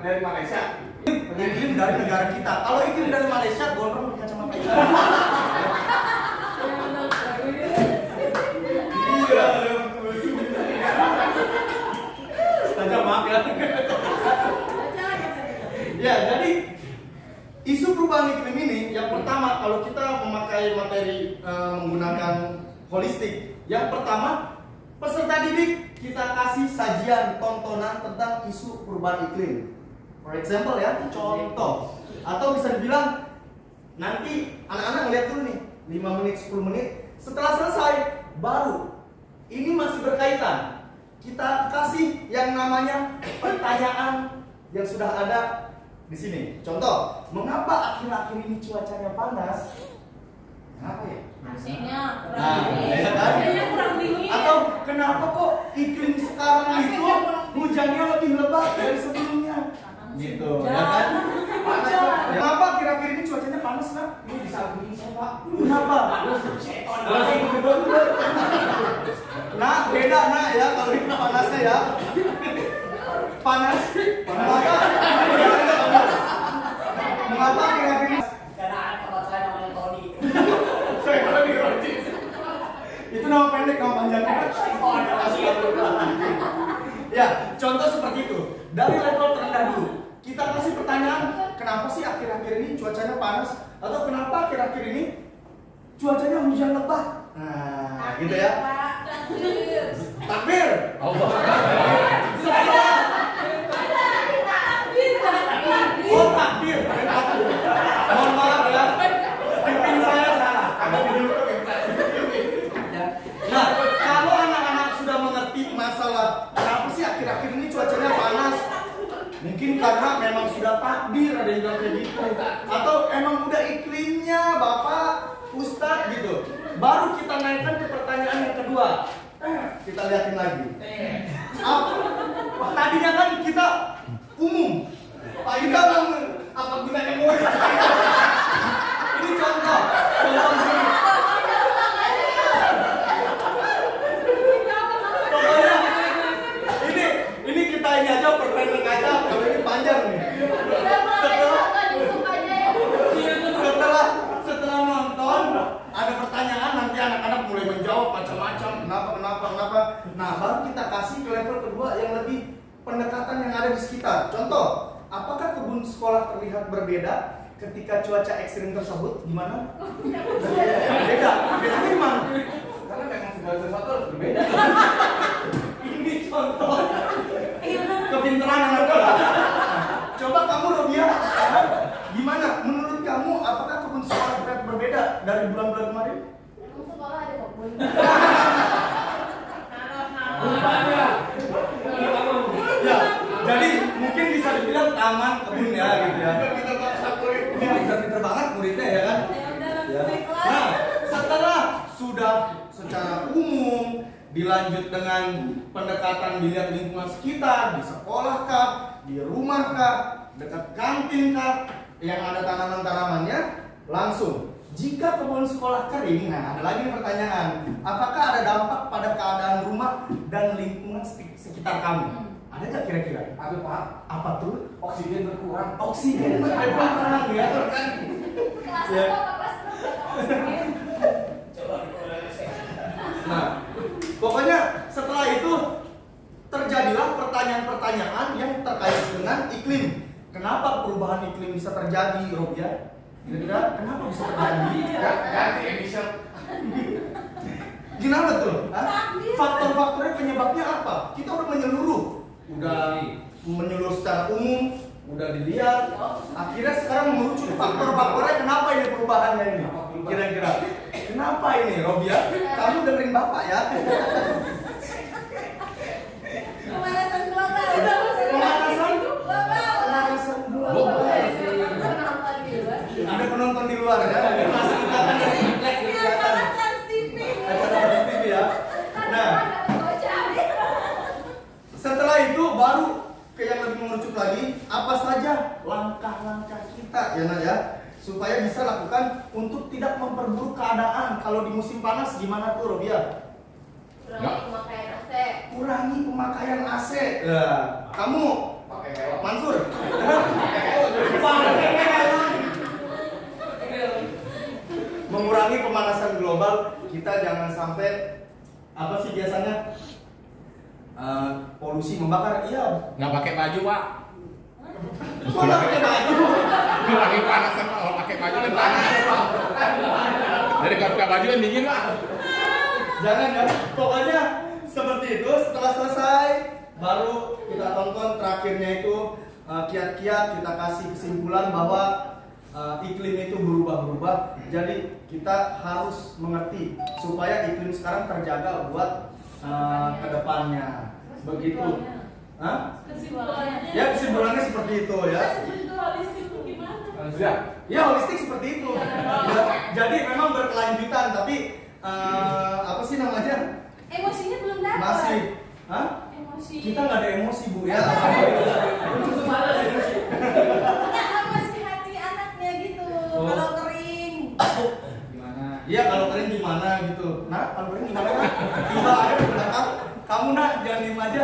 S10: dari Malaysia.
S5: iklim dari negara kita. Kalau iklim dari Malaysia, gondrong pakai kacamata itu. Iya, saja maaf ya. Ya, jadi isu perubahan iklim ini yang pertama kalau kita memakai materi menggunakan holistik, yang pertama peserta didik kita kasih sajian tontonan tentang isu perubahan iklim. For example ya, contoh atau bisa dibilang nanti anak-anak ngeliat dulu nih 5 menit 10 menit setelah selesai baru ini masih berkaitan. Kita kasih yang namanya pertanyaan yang sudah ada di sini. Contoh, mengapa akhir-akhir ini cuacanya panas? Kenapa ya?
S8: Aslinya
S5: Ya kan? Atau kenapa kok iklim sekarang itu hujannya lebih lebat dari sebelumnya? Gitu, ya kan? Kenapa akhir-akhir ini cuacanya panas, Nak?
S10: Ini bisa bunyi Pak.
S5: Kenapa? Nah, beda nak ya kalau ini panasnya ya. Panas. Mengapa akhir-akhir ini?
S7: Karena anak tempat saya namanya Tony.
S5: Saya kalau di Roti. Itu nama pendek, nama panjangnya. Ya, contoh seperti itu. Dari level terendah dulu, kita kasih pertanyaan, kenapa sih akhir-akhir ini cuacanya panas? Atau kenapa akhir-akhir ini cuacanya hujan lebat? Nah, gitu ya. Takbir.
S10: Allah.
S5: Oh, takbir. Mohon maaf ya. Pimpin saya salah. Nah, kalau anak-anak sudah mengerti masalah kenapa sih akhir-akhir ini cuacanya panas, mungkin karena memang sudah takdir, ada yang bilang kayak gitu, atau emang udah iklimnya Bapak Ustadz gitu. Baru kita naikkan ke pertanyaan yang kedua. Kita lihatin lagi. Tadinya kan kita umum. Kita apa gunanya murid? Ini contoh. Pokoknya ini kita ini aja perpendek aja. Kalau ini panjang nih. Setelah nonton ada pertanyaan, nanti anak-anak mulai menjawab macam-macam. Kenapa? Nah, baru kita kasih ke level kedua yang lebih pendekatan yang ada di sekitar. Contoh, apakah kebun sekolah terlihat berbeda ketika cuaca ekstrim tersebut? Gimana? Beda. Bedanya gimana?
S10: Karena memang segala sesuatu harus berbeda.
S5: Ini contoh kepintaran anak-anak. Coba kamu Robia, gimana? Menurut kamu apakah kebun sekolah terlihat berbeda dari bulan-bulan kemarin?
S8: sekolah ada kebun.
S5: Ya, jadi mungkin bisa dibilang taman kebun ya gitu ya. Pinter banget muridnya ya kan? Ya. Nah, setelah sudah secara umum dilanjut dengan pendekatan dilihat lingkungan sekitar, di sekolah kah, di rumah kah, dekat kantin kah, yang ada tanaman-tanamannya, langsung. Jika kebun sekolah kering, nah ada lagi pertanyaan, apakah ada dampak pada keadaan rumah dan lingkungan sekitar kamu? Ada nggak kira-kira?
S10: Ada Pak.
S5: Apa tuh?
S10: Oksigen berkurang.
S5: Oksigen berkurang ya kan? Ya. Nah, pokoknya setelah itu terjadilah pertanyaan-pertanyaan yang terkait dengan iklim. Kenapa perubahan iklim bisa terjadi, Robia? Kira-kira kenapa bisa terjadi?
S10: Ganti emission.
S5: Gimana tuh? Faktor-faktornya penyebabnya apa? Kita udah menyeluruh secara umum, udah dilihat. Akhirnya sekarang merujuk faktor-faktornya kenapa ini perubahannya ini? Kira-kira kenapa ini, Robia? Kamu dengerin Bapak ya. ya Nak ya, supaya bisa lakukan untuk tidak memperburuk keadaan. Kalau di musim panas gimana tuh Robia?
S9: Kurangi pemakaian AC.
S5: Kurangi pemakaian AC. Kamu Mansur? Mengurangi pemanasan global, kita jangan sampai apa sih biasanya polusi membakar. Iya.
S10: Nggak pakai baju, Pak.
S5: Mana pakai baju?
S10: Lagi panas kan, kalau pakai baju kan panas. Jadi kalau pakai baju kan dingin, Pak.
S5: Jangan ya. Pokoknya seperti itu. Setelah selesai, baru kita tonton terakhirnya itu kiat-kiat, kita kasih kesimpulan bahwa iklim itu berubah-berubah. Jadi kita harus mengerti supaya iklim sekarang terjaga buat kedepannya. Begitu. Hah?
S3: Kesimpulannya.
S5: Ya kesimpulannya seperti itu ya.
S3: Itu holistik itu gimana?
S5: Ya holistik seperti itu. Ya, jadi memang berkelanjutan, tapi apa sih namanya?
S8: Emosinya belum dapat.
S5: Masih. Hah?
S8: Emosi.
S5: Kita nggak ada emosi Bu ya.
S8: Enggak, masih hati anaknya gitu. Kalau kering.
S2: Gimana?
S5: Iya kalau kering gimana gitu. Nah kalau kering gimana kan? Tiba ada di belakang. Kamu Nak jangan diem aja.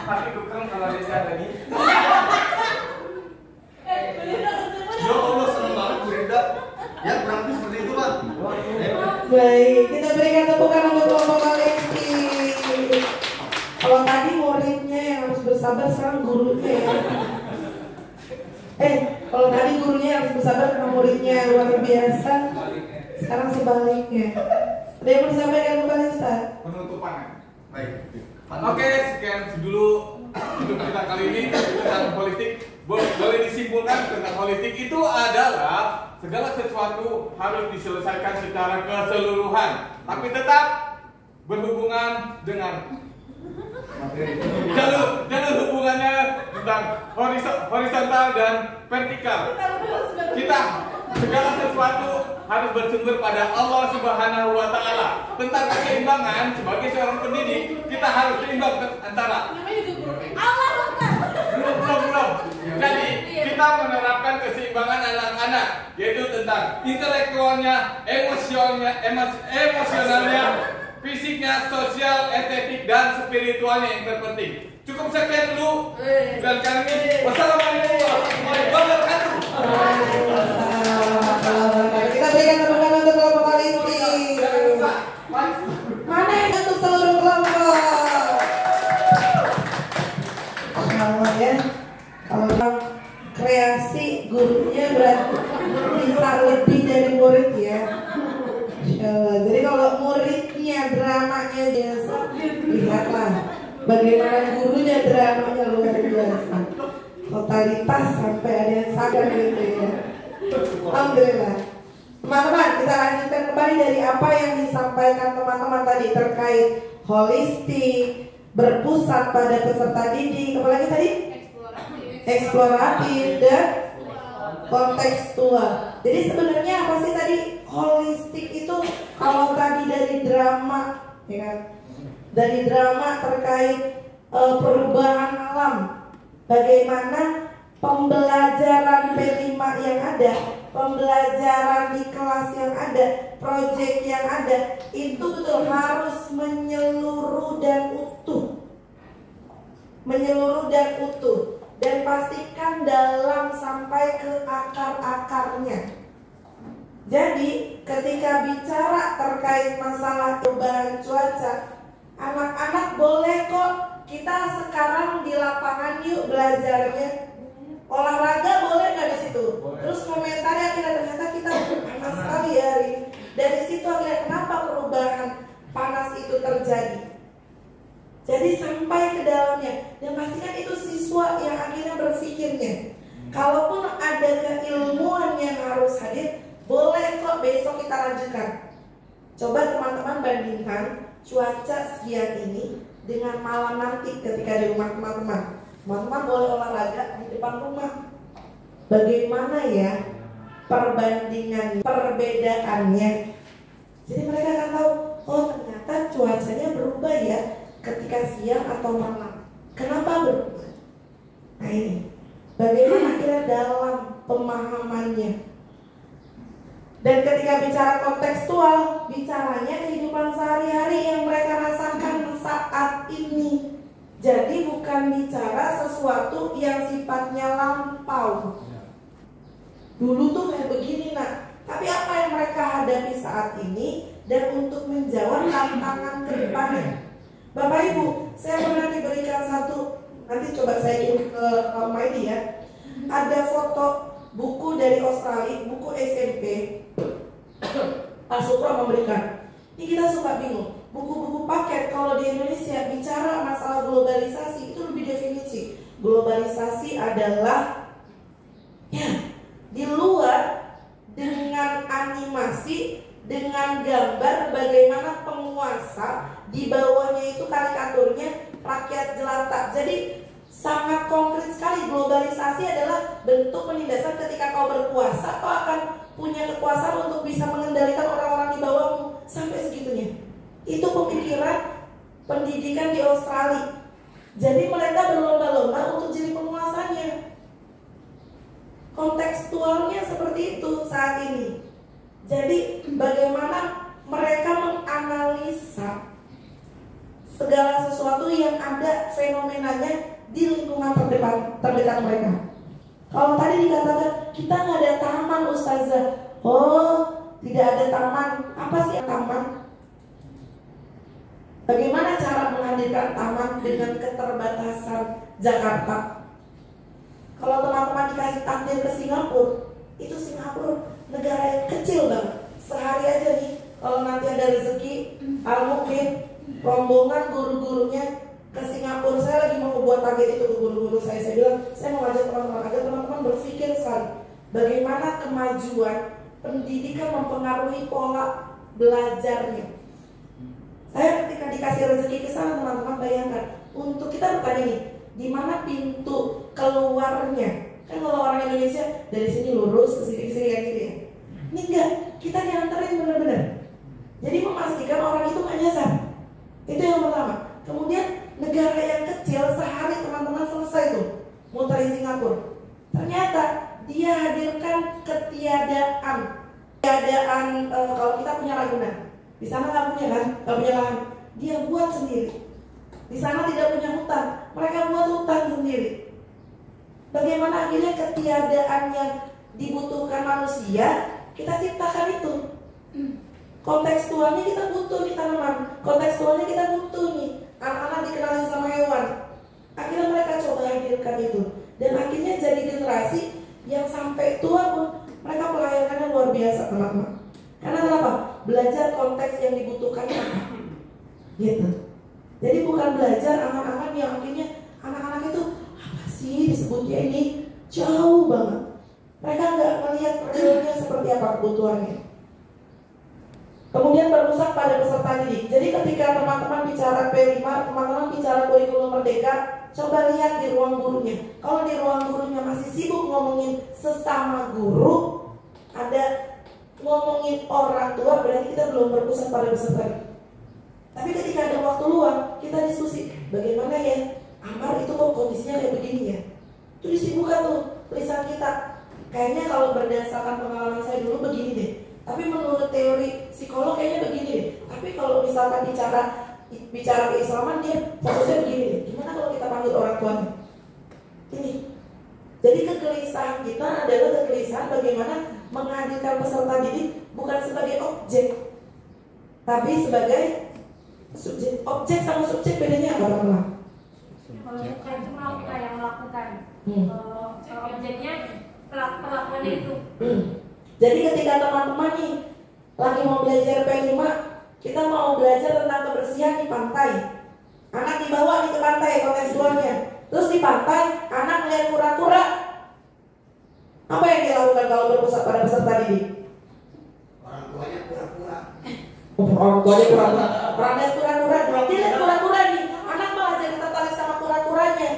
S2: Pasti tukang kalau dia lagi.
S5: Ya Allah seneng banget Bu Rida. Ya kurang lebih seperti itu Pak.
S1: Baik, kita berikan tepukan untuk kelompok Alexi. Kalau tadi muridnya yang harus bersabar, sekarang gurunya ya. Kalau tadi gurunya yang harus bersabar karena muridnya luar biasa. Sekarang sebaliknya. Ada yang mau disampaikan kembali Ustaz?
S10: Penutupan.
S5: Baik.
S10: Oke, sekian dulu untuk kita kali ini tentang politik. Boleh disimpulkan tentang politik itu adalah segala sesuatu harus diselesaikan secara keseluruhan, tapi tetap berhubungan dengan jalur hubungannya tentang horizontal dan vertikal. Kita segala sesuatu harus bersumber pada Allah Subhanahu wa Ta'ala. Tentang keseimbangan, sebagai seorang pendidik, kita harus seimbang antara
S8: Allah Akbar.
S10: belum. Jadi kita menerapkan keseimbangan anak-anak, yaitu tentang intelektualnya, emosionalnya, fisiknya, sosial, estetik, dan spiritualnya yang terpenting. Cukup sekian dulu dan kali ini. Wassalamualaikum warahmatullahi wabarakatuh.
S1: Kita berikan tepukan untuk kelompok Alexi. Mana yang untuk seluruh kelompok? Sama ya. Kalau kreasi gurunya berarti bisa lebih dari murid ya. Jadi kalau muridnya dramanya biasa, lihatlah bagaimana gurunya dramanya luar biasa. Totalitas sampai ada yang sadar gitu ya. Alhamdulillah. Teman-teman, kita lanjutkan kembali dari apa yang disampaikan teman-teman tadi terkait holistik, berpusat pada peserta didik, apalagi tadi? Eksploratif dan kontekstual. Jadi sebenarnya apa sih tadi holistik itu? Kalau tadi dari drama, ya kan? Dari drama terkait perubahan alam, bagaimana pembelajaran P5 yang ada, pembelajaran di kelas yang ada, proyek yang ada, itu betul harus menyeluruh dan utuh. Menyeluruh dan utuh. Dan pastikan dalam sampai ke akar-akarnya. Jadi ketika bicara terkait masalah perubahan cuaca, anak-anak boleh kok kita sekarang di lapangan yuk belajarnya. Olahraga boleh nggak di situ? Terus komentarnya ternyata kita panas sekali ya hari ini. Dari situ akhirnya kenapa perubahan panas itu terjadi? Jadi sampai ke dalamnya dan pastikan itu siswa yang akhirnya berpikirnya. Kalaupun ada keilmuan yang harus hadir, boleh kok besok kita lanjutkan. Coba teman-teman bandingkan cuaca sekian ini dengan malam nanti ketika di rumah teman-teman. Teman-teman boleh olahraga di depan rumah. Bagaimana ya perbandingan perbedaannya? Jadi mereka akan tahu, oh ternyata cuacanya berubah ya ketika siang atau malam. Kenapa berubah? Nah ini, bagaimana kira dalam pemahamannya. Dan ketika bicara kontekstual, bicaranya kehidupan sehari-hari yang mereka rasakan saat ini. Jadi bukan bicara sesuatu yang sifatnya lampau. Dulu tuh kayak begini nak, tapi apa yang mereka hadapi saat ini dan untuk menjawab tantangan ke depannya. Bapak Ibu, saya pernah diberikan satu, nanti coba saya kirim ke Almighty ya. Ada foto buku dari Australia, buku SMP. Pak Supra memberikan. Ini kita suka bingung. Buku-buku paket kalau di Indonesia bicara masalah globalisasi itu lebih definisi. Globalisasi adalah ya di luar dengan animasi, dengan gambar bagaimana penguasa di bawahnya itu karikaturnya rakyat jelata. Jadi sangat konkret sekali. Globalisasi adalah bentuk penindasan ketika kau berkuasa, kau akan punya kekuasaan untuk bisa mengendalikan orang-orang di bawahmu. Sampai segitunya. Itu pemikiran pendidikan di Australia. Jadi mereka berlomba-lomba untuk jadi penguasanya. Kontekstualnya seperti itu saat ini. Jadi bagaimana mereka menganalisa segala sesuatu yang ada fenomenanya di lingkungan terdekat mereka. Kalau tadi dikatakan kita nggak ada taman Ustazah, oh tidak ada taman. Apa sih taman? Bagaimana cara menghadirkan taman dengan keterbatasan Jakarta? Kalau teman-teman dikasih takdir ke Singapura, itu Singapura negara yang kecil banget. Sehari aja nih, kalau nanti ada rezeki, mungkin rombongan guru-gurunya ke Singapura. Saya lagi mau buat target itu ke guru-guru saya. Saya bilang, saya mau ngajak teman-teman agar teman-teman berpikir sekali bagaimana kemajuan pendidikan mempengaruhi pola belajarnya. Saya ketika dikasih rezeki ke sana, teman-teman bayangkan, untuk kita bertanya nih, di mana pintu keluarnya? Kan kalau orang Indonesia dari sini lurus ke sini kayak gitu ya. Ini enggak, kita dianterin benar-benar. Jadi memastikan orang itu nggak nyasar. Itu yang pertama. Kemudian negara yang kecil sehari teman-teman selesai tuh muterin Singapura. Ternyata dia hadirkan ketiadaan. Kalau kita punya Ragunan, di sana nggak punya kan, nggak punya lahan. Dia buat sendiri. Di sana tidak punya hutan, mereka buat hutan sendiri. Bagaimana akhirnya ketiadaan yang dibutuhkan manusia kita ciptakan itu. Kontekstualnya kita butuh nih tanaman, kontekstualnya kita butuh nih anak-anak dikenalin sama hewan. Akhirnya mereka coba hadirkan itu, dan akhirnya jadi generasi yang sampai tua pun mereka pelayanannya luar biasa teman-teman. Karena kenapa? Belajar konteks yang dibutuhkan apa? Gitu. Jadi bukan belajar angan-angan yang akhirnya anak-anak itu apa sih disebutnya ini jauh banget. Mereka nggak melihat realnya seperti apa kebutuhannya. Kemudian berpusat pada peserta didik. Jadi ketika teman-teman bicara P5, teman-teman bicara kurikulum merdeka, coba lihat di ruang gurunya. Kalau di ruang gurunya masih sibuk ngomongin sesama guru, ada ngomongin orang tua, berarti kita belum berpusat pada peserta didik. Tapi ketika ada waktu luang, kita diskusi bagaimana ya Amar itu kok kondisinya kayak begini ya. Itu disibukkan tuh tulisan kita. Kayaknya kalau berdasarkan pengalaman saya dulu begini deh. Tapi menurut teori psikolog kayaknya begini deh. Tapi kalau misalkan bicara keislaman dia fokusnya begini deh. Gimana kalau kita panggil orang tuanya? Ini. Jadi kegelisahan kita adalah kegelisahan bagaimana menghadirkan peserta didik bukan sebagai objek, tapi sebagai subjek. Objek sama subjek bedanya apa teman-teman?
S6: Kalau bukan cuma kita yang melakukan, objeknya perlakuannya itu.
S1: Jadi ketika teman-teman nih lagi mau belajar P5, kita mau belajar tentang kebersihan di pantai. Anak dibawa nih ke pantai kontekstualnya. Terus di pantai, anak melihat kura-kura. Apa yang dilakukan kalau berpusat pada peserta didik?
S7: Orang tuanya pura-pura.
S1: Orang tuanya pura-pura. Orang lihat kura-kura, dia lihat kura-kura nih. Anak malah jadi tertarik sama kura-kuranya.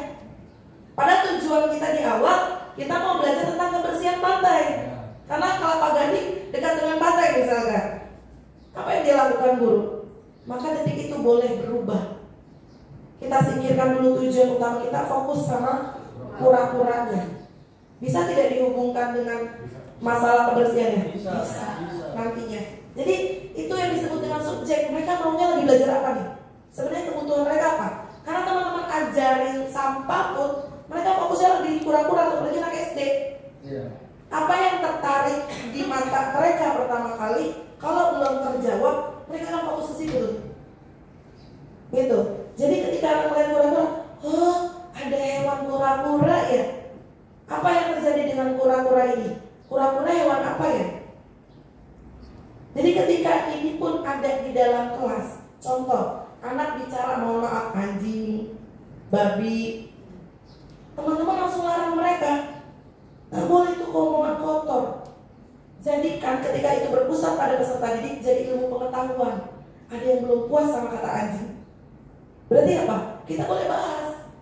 S1: Pada tujuan kita di awal, kita mau belajar tentang kebersihan pantai. Karena Kelapa Gading dekat dengan pantai misalkan. Apa yang dilakukan guru? Maka detik itu boleh berubah. Kita singkirkan dulu tujuan utama kita, fokus sama kura-kuranya. Bisa tidak dihubungkan dengan masalah kebersihannya?
S5: Bisa.
S1: Nantinya. Jadi itu yang disebut dengan subjek. Mereka maunya lagi belajar apa nih? Sebenarnya kebutuhan mereka apa? Karena teman-teman ajarin sampah pun mereka fokusnya lagi di kura-kura atau lagi anak SD. Apa yang tertarik di mata mereka pertama kali, kalau belum terjawab, mereka akan fokus ke situ. Gitu. Jadi ketika anak melihat kura-kura, oh ada hewan kura-kura ya. Apa yang terjadi dengan kura-kura ini? Kura-kura hewan apa ya? Jadi ketika ini pun ada di dalam kelas, contoh, anak bicara mohon maaf anjing, babi, teman-teman langsung larang mereka. Nggak boleh itu omongan kotor. Jadikan ketika itu berpusat pada peserta didik jadi ilmu pengetahuan. Ada yang belum puas sama kata anjing. Berarti apa? Kita boleh bahas.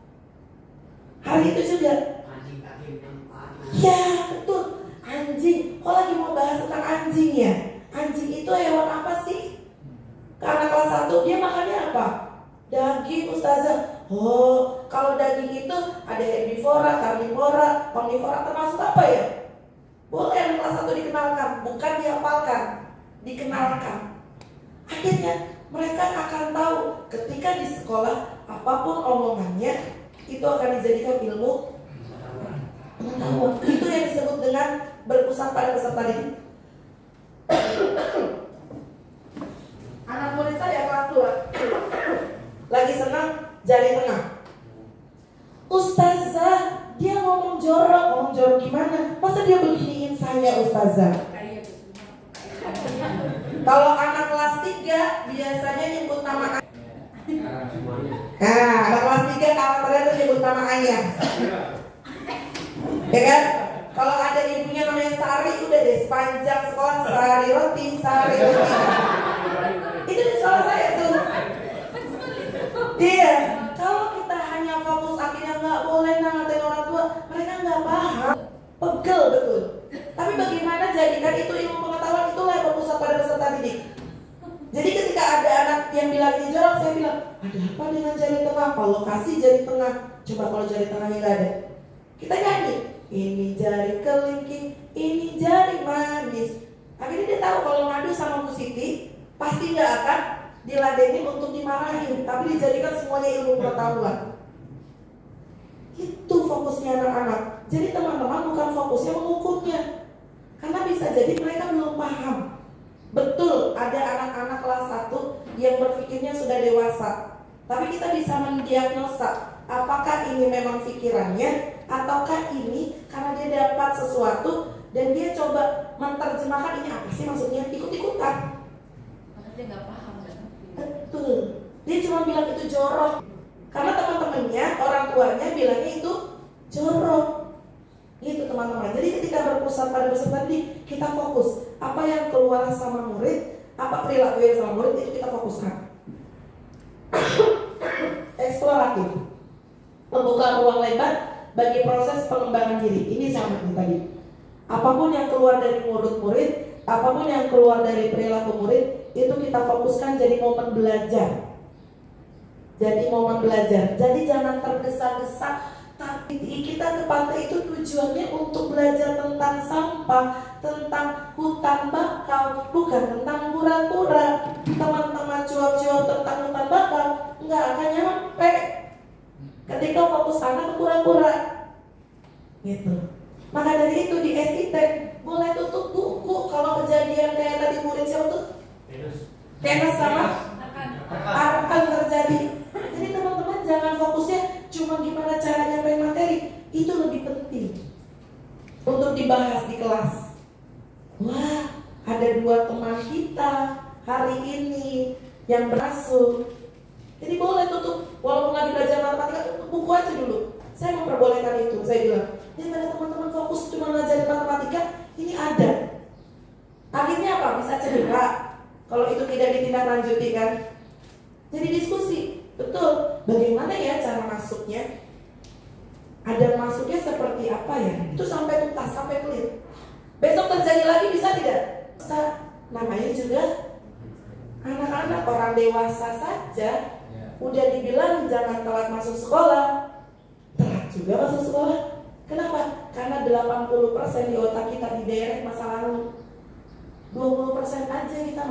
S1: Hari itu juga. Ya betul. Anjing. Kok lagi mau bahas tentang anjing ya? Anjing itu hewan apa sih? Karena kelas 1 dia makannya apa? Daging ustazah. Oh, kalau daging itu ada herbivora, karnivora, omnivora, termasuk apa ya? Boleh yang kelas 1 dikenalkan, bukan dihafalkan, dikenalkan. Akhirnya mereka akan tahu ketika di sekolah apapun omongannya itu akan dijadikan ilmu pengetahuan. Itu yang disebut dengan berpusat pada peserta didik. Anak murid saya kelas 2 lagi senang jari tengah. Ustazah, dia ngomong jorok gimana? Masa dia beginiin saya ustazah? Kalau anak kelas 3 biasanya nyebut nama ayah. Nah, anak kelas 3 karakternya tuh nyebut nama ayah. Ya kan? Kalau ada ibunya namanya Sari, udah deh sepanjang sekolah Sari roti. Itu di sekolah saya tuh. Iya, kalau kita hanya fokus akhirnya nggak boleh ngatain orang tua, mereka nggak paham, pegel betul. Tapi bagaimana jadikan itu ilmu pengetahuan, itulah yang berpusat pada peserta didik. Jadi ketika ada anak yang bilang ini jorok, saya bilang ada apa dengan jari tengah? Kalau kasih jari tengah, coba kalau jari tengahnya nggak ada, kita nyanyi. Ini jari kelingking, ini jari manis. Akhirnya dia tahu kalau ngadu sama Bu Siti pasti nggak akan diladenin untuk dimarahin, tapi dijadikan semuanya ilmu pengetahuan. Itu fokusnya anak-anak. Jadi teman-teman bukan fokusnya mengukurnya, karena bisa jadi mereka belum paham. Betul ada anak-anak kelas 1 yang berpikirnya sudah dewasa, tapi kita bisa mendiagnosa apakah ini memang pikirannya ataukah ini karena dia dapat sesuatu dan dia coba menerjemahkan ini apa sih maksudnya, ikut-ikutan.
S6: Karena dia nggak paham kan?
S1: Betul. Dia cuma bilang itu jorok karena teman-temannya, orang tuanya bilangnya itu jorok. Gitu teman-teman. Jadi ketika berpusat pada peserta didik, kita fokus apa yang keluar sama murid, apa perilaku yang sama murid, itu kita fokuskan. Eksploratif, membuka ruang lebar bagi proses pengembangan diri. Ini sama seperti tadi. Apapun yang keluar dari mulut murid, apapun yang keluar dari perilaku murid, itu kita fokuskan jadi momen belajar. Jadi momen belajar. Jadi jangan tergesa-gesa. Tapi kita ke pantai itu tujuannya untuk belajar tentang sampah, tentang hutan bakau, bukan tentang kura-kura. Teman-teman cuap-cuap tentang hutan bakau nggak akan nyampe ketika fokus anak ke kura-kura. Gitu. Maka dari itu di SIT boleh tutup buku kalau kejadian kayak tadi murid siapa tuh? Venus sama akan terjadi. Jadi teman-teman jangan fokusnya cuma gimana cara nyampein materi, itu lebih penting untuk dibahas di kelas. Wah, ada 2 teman kita hari ini yang berasuk. Jadi boleh tutup, walaupun lagi belajar matematika, tutup buku aja dulu. Saya memperbolehkan itu, saya bilang. Daripada teman-teman fokus cuma belajar matematika, ini ada. Akhirnya apa? Bisa cedera kalau itu tidak ditindaklanjuti kan. Jadi diskusi. Betul, bagaimana ya cara masuknya? Ada masuknya seperti apa ya? Itu sampai tuntas, sampai clear. Besok terjadi lagi bisa tidak? Bisa. Namanya juga anak-anak, orang dewasa saja udah dibilang jangan telat masuk sekolah, telat juga masuk sekolah. Kenapa? Karena 80% di otak kita diderek masa lalu. 20% aja kita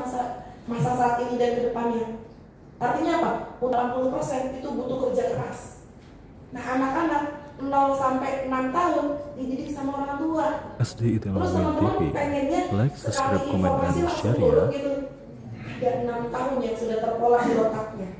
S1: masa saat ini dan kedepannya. Artinya apa? 80% itu butuh kerja keras. Nah, anak-anak 0 sampai 6 tahun dididik sama orang tua.
S11: SD ITL
S1: Terus teman-teman
S11: TV.
S1: pengennya
S11: Like,
S1: sekali
S11: subscribe, comment,
S1: informasi
S11: and
S1: langsung
S11: share
S1: turun
S11: ya.
S1: gitu. Ada 6 tahun yang sudah terpola di otaknya.